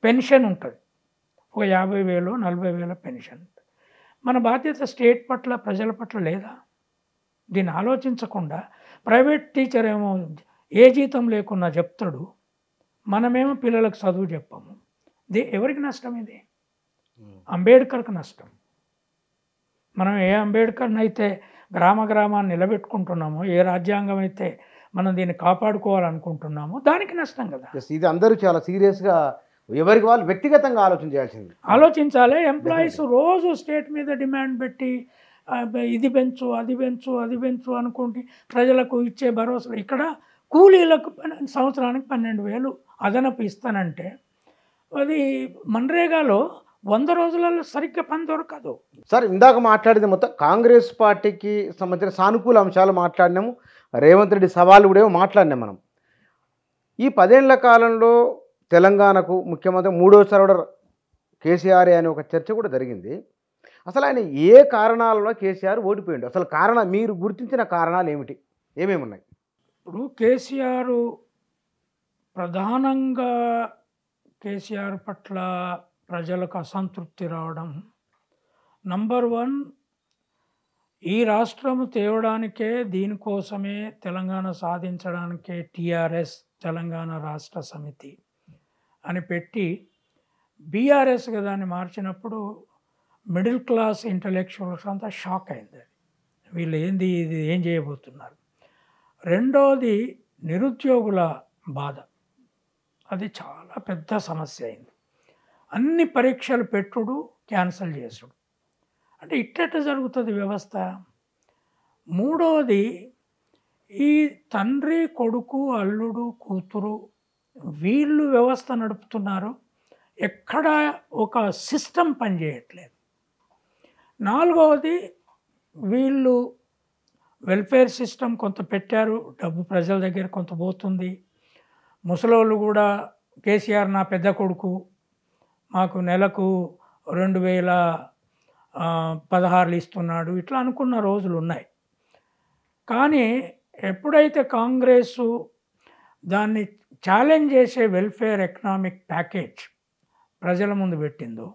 పెన్షన్ ఉంటుంది, ఒక 50,000, 40,000 పెన్షన్. మన బాధ్యత స్టేట్ పట్ల, ప్రజల పట్ల లేదా? దీన్ని ఆలోచించకుండా ప్రైవేట్ టీచర్ ఏమో ఏ జీతం లేకున్నా చెప్తాడు, మనమేమో పిల్లలకు చదువు చెప్పాము. ఎవరికి నష్టం? ఇది అంబేద్కర్కి నష్టం. మనం ఏ అంబేద్కర్ని అయితే గ్రామాన్ని నిలబెట్టుకుంటున్నామో, ఏ రాజ్యాంగం అయితే మనం దీన్ని కాపాడుకోవాలనుకుంటున్నామో దానికి నష్టం కదా. ఇది అందరూ చాలా సీరియస్గా ఎవరికి వాళ్ళు వ్యక్తిగతంగా ఆలోచించాలి. ఎంప్లాయీస్ రోజు స్టేట్ మీద డిమాండ్ పెట్టి ఇది పెంచు, అది పెంచు, అది పెంచు అనుకుంటే ప్రజలకు ఇచ్చే భరోసా. ఇక్కడ కూలీలకు సంవత్సరానికి 12,000 అదనపు ఇస్తానంటే అది మన్రేగాలో 100 రోజులలో సరిగ్గా పని దొరకదు. సార్, ఇందాక మాట్లాడింది మొత్తం కాంగ్రెస్ పార్టీకి సంబంధించిన సానుకూల అంశాలు మాట్లాడినాము, రేవంత్ రెడ్డి సవాళ్ళు కూడా మాట్లాడినాం మనం. ఈ 10 ఏళ్ల కాలంలో తెలంగాణకు ముఖ్యమంత్రి 3వసారి కూడా కేసీఆర్ అనే ఒక చర్చ కూడా జరిగింది. అసలు ఆయన ఏ కారణాలలో కేసీఆర్ ఓడిపోయిండు? అసలు మీరు గుర్తించిన కారణాలు ఏమిటి, ఏమేమి ఉన్నాయి? ఇప్పుడు కేసీఆర్ ప్రధానంగా కేసీఆర్ పట్ల ప్రజలకు అసంతృప్తి రావడం, నంబర్ 1, ఈ రాష్ట్రము తేవడానికే, దీనికోసమే తెలంగాణ సాధించడానికే టీఆర్ఎస్ తెలంగాణ రాష్ట్ర సమితి అని పెట్టి బీఆర్ఎస్గా దాన్ని మార్చినప్పుడు మిడిల్ క్లాస్ ఇంటలెక్చువల్స్ అంతా షాక్ అయింది. వీళ్ళు ఇది ఏం చేయబోతున్నారు. రెండోది నిరుద్యోగుల బాధ. అది చాలా పెద్ద సమస్య అయింది. అన్ని పరీక్షలు పెట్టుడు, క్యాన్సిల్ చేసుడు, అంటే ఇట్ట జరుగుతుంది వ్యవస్థ. మూడవది, ఈ తండ్రి, కొడుకు, అల్లుడు, కూతురు వీళ్ళు వ్యవస్థ నడుపుతున్నారు. ఎక్కడ ఒక సిస్టమ్ పనిచేయట్లేదు. నాలుగవది, వీళ్ళు వెల్ఫేర్ సిస్టమ్ కొంత పెట్టారు, డబ్బు ప్రజల దగ్గర కొంత పోతుంది. ముసలోళ్ళు కూడా కేసీఆర్ నా పెద్ద కొడుకు, మాకు నెలకు 2016 ఇస్తున్నాడు, ఇట్లా అనుకున్న రోజులు ఉన్నాయి. కానీ ఎప్పుడైతే కాంగ్రెసు దాన్ని ఛాలెంజ్ చేసే వెల్ఫేర్ ఎకనామిక్ ప్యాకేజ్ ప్రజల ముందు పెట్టిందో,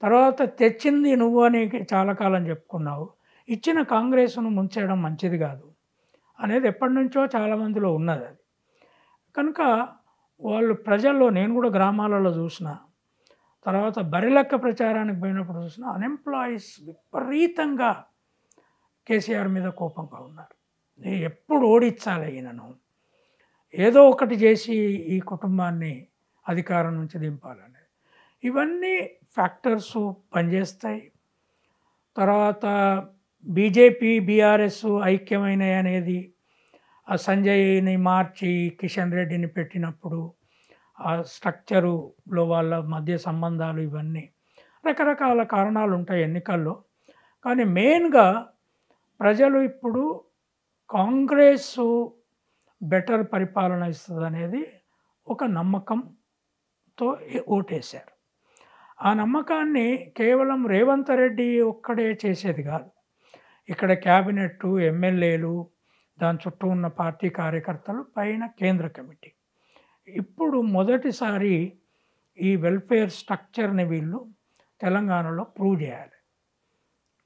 తర్వాత తెచ్చింది నువ్వు అని చాలా కాలం చెప్పుకున్నావు, ఇచ్చిన కాంగ్రెస్ను ముంచేయడం మంచిది కాదు అనేది ఎప్పటి నుంచో చాలామందిలో ఉన్నది. అది కనుక వాళ్ళు ప్రజల్లో, నేను కూడా గ్రామాలలో చూసిన, తర్వాత బరిలెక్క ప్రచారానికి పోయినప్పుడు చూసిన, అన్ఎంప్లాయీస్ విపరీతంగా కేసీఆర్ మీద కోపంగా ఉన్నారు. ఎప్పుడు ఓడించాలి ఈయనను, ఏదో ఒకటి చేసి ఈ కుటుంబాన్ని అధికారం నుంచి దింపాలనేది, ఇవన్నీ ఫ్యాక్టర్స్ పనిచేస్తాయి. తర్వాత బీజేపీ బీఆర్ఎస్ ఐక్యమైనవి అనేది, ఆ సంజయ్ని మార్చి కిషన్ రెడ్డిని పెట్టినప్పుడు ఆ స్ట్రక్చరులో వాళ్ళ మధ్య సంబంధాలు, ఇవన్నీ రకరకాల కారణాలు ఉంటాయి ఎన్నికల్లో. కానీ మెయిన్గా ప్రజలు ఇప్పుడు కాంగ్రెసు బెటర్ పరిపాలన ఇస్తుంది అనేది ఒక నమ్మకంతో ఓటేశారు. ఆ నమ్మకాన్ని కేవలం రేవంత్ రెడ్డి ఒక్కడే చేసేది కాదు. ఇక్కడ క్యాబినెట్, ఎమ్మెల్యేలు, దాని చుట్టూ ఉన్న పార్టీ కార్యకర్తలు, పైన కేంద్ర కమిటీ. ఇప్పుడు మొదటిసారి ఈ వెల్ఫేర్ స్ట్రక్చర్ని వీళ్ళు తెలంగాణలో ప్రూవ్ చేయాలి.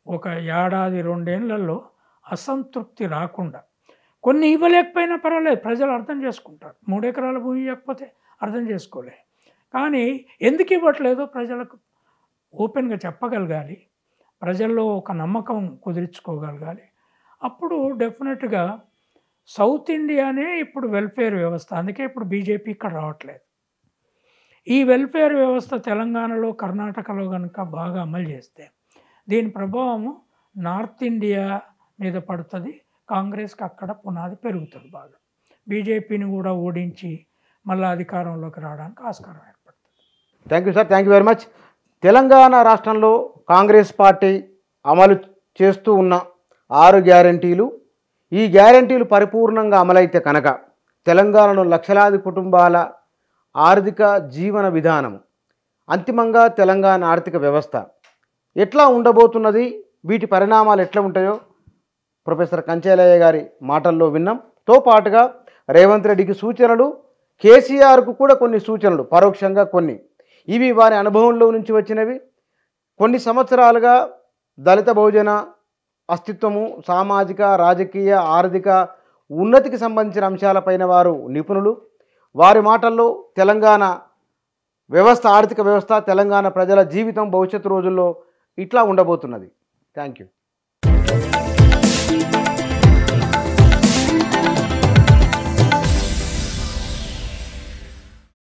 ఒక ఏడాది 2 ఏళ్లలో అసంతృప్తి రాకుండా, కొన్ని ఇవ్వలేకపోయినా పర్వాలేదు, ప్రజలు అర్థం చేసుకుంటారు. 3 ఎకరాల భూమి ఇవ్వకపోతే అర్థం చేసుకోలే, కానీ ఎందుకు ఇవ్వట్లేదో ప్రజలకు ఓపెన్గా చెప్పగలగాలి, ప్రజల్లో ఒక నమ్మకం కుదిరించుకోగలగాలి. అప్పుడు డెఫినెట్గా సౌత్ ఇండియానే ఇప్పుడు వెల్ఫేర్ వ్యవస్థ, అందుకే ఇప్పుడు బీజేపీ ఇక్కడ రావట్లేదు. ఈ వెల్ఫేర్ వ్యవస్థ తెలంగాణలో, కర్ణాటకలో కనుక బాగా అమలు చేస్తే దీని ప్రభావము నార్త్ ఇండియా మీద పడుతుంది. కాంగ్రెస్కి అక్కడ పునాది పెరుగుతుంది బాగా. బీజేపీని కూడా ఓడించి మళ్ళీ అధికారంలోకి రావడానికి ఆస్కారం ఏర్పడుతుంది. Thank you sir, thank you very much. Telangana రాష్ట్రంలో కాంగ్రెస్ పార్టీ అమలు చేస్తూ ఉన్న 6 గ్యారంటీలు, ఈ గ్యారంటీలు పరిపూర్ణంగా అమలైతే కనుక తెలంగాణలో లక్షలాది కుటుంబాల ఆర్థిక జీవన విధానం, అంతిమంగా తెలంగాణ ఆర్థిక వ్యవస్థ ఎట్లా ఉండబోతున్నది, వీటి పరిణామాలు ఎట్లా ఉంటాయో ప్రొఫెసర్ కంచెలయ్య గారి మాటల్లో విన్నాం. తో పాటుగా రేవంత్ రెడ్డికి సూచనలు, కేసీఆర్కు కూడా కొన్ని సూచనలు, పరోక్షంగా కొన్ని, ఇవి వారి అనుభవంలో నుంచి వచ్చినవి. కొన్ని సంవత్సరాలుగా దళిత బహుజన అస్తిత్వము, సామాజిక, రాజకీయ, ఆర్థిక ఉన్నతికి సంబంధించిన అంశాలపైన వారు నిపుణులు. వారి మాటల్లో తెలంగాణ వ్యవస్థ, ఆర్థిక వ్యవస్థ, తెలంగాణ ప్రజల జీవితం భవిష్యత్తు రోజుల్లో ఇట్లా ఉండబోతున్నది. Thank you.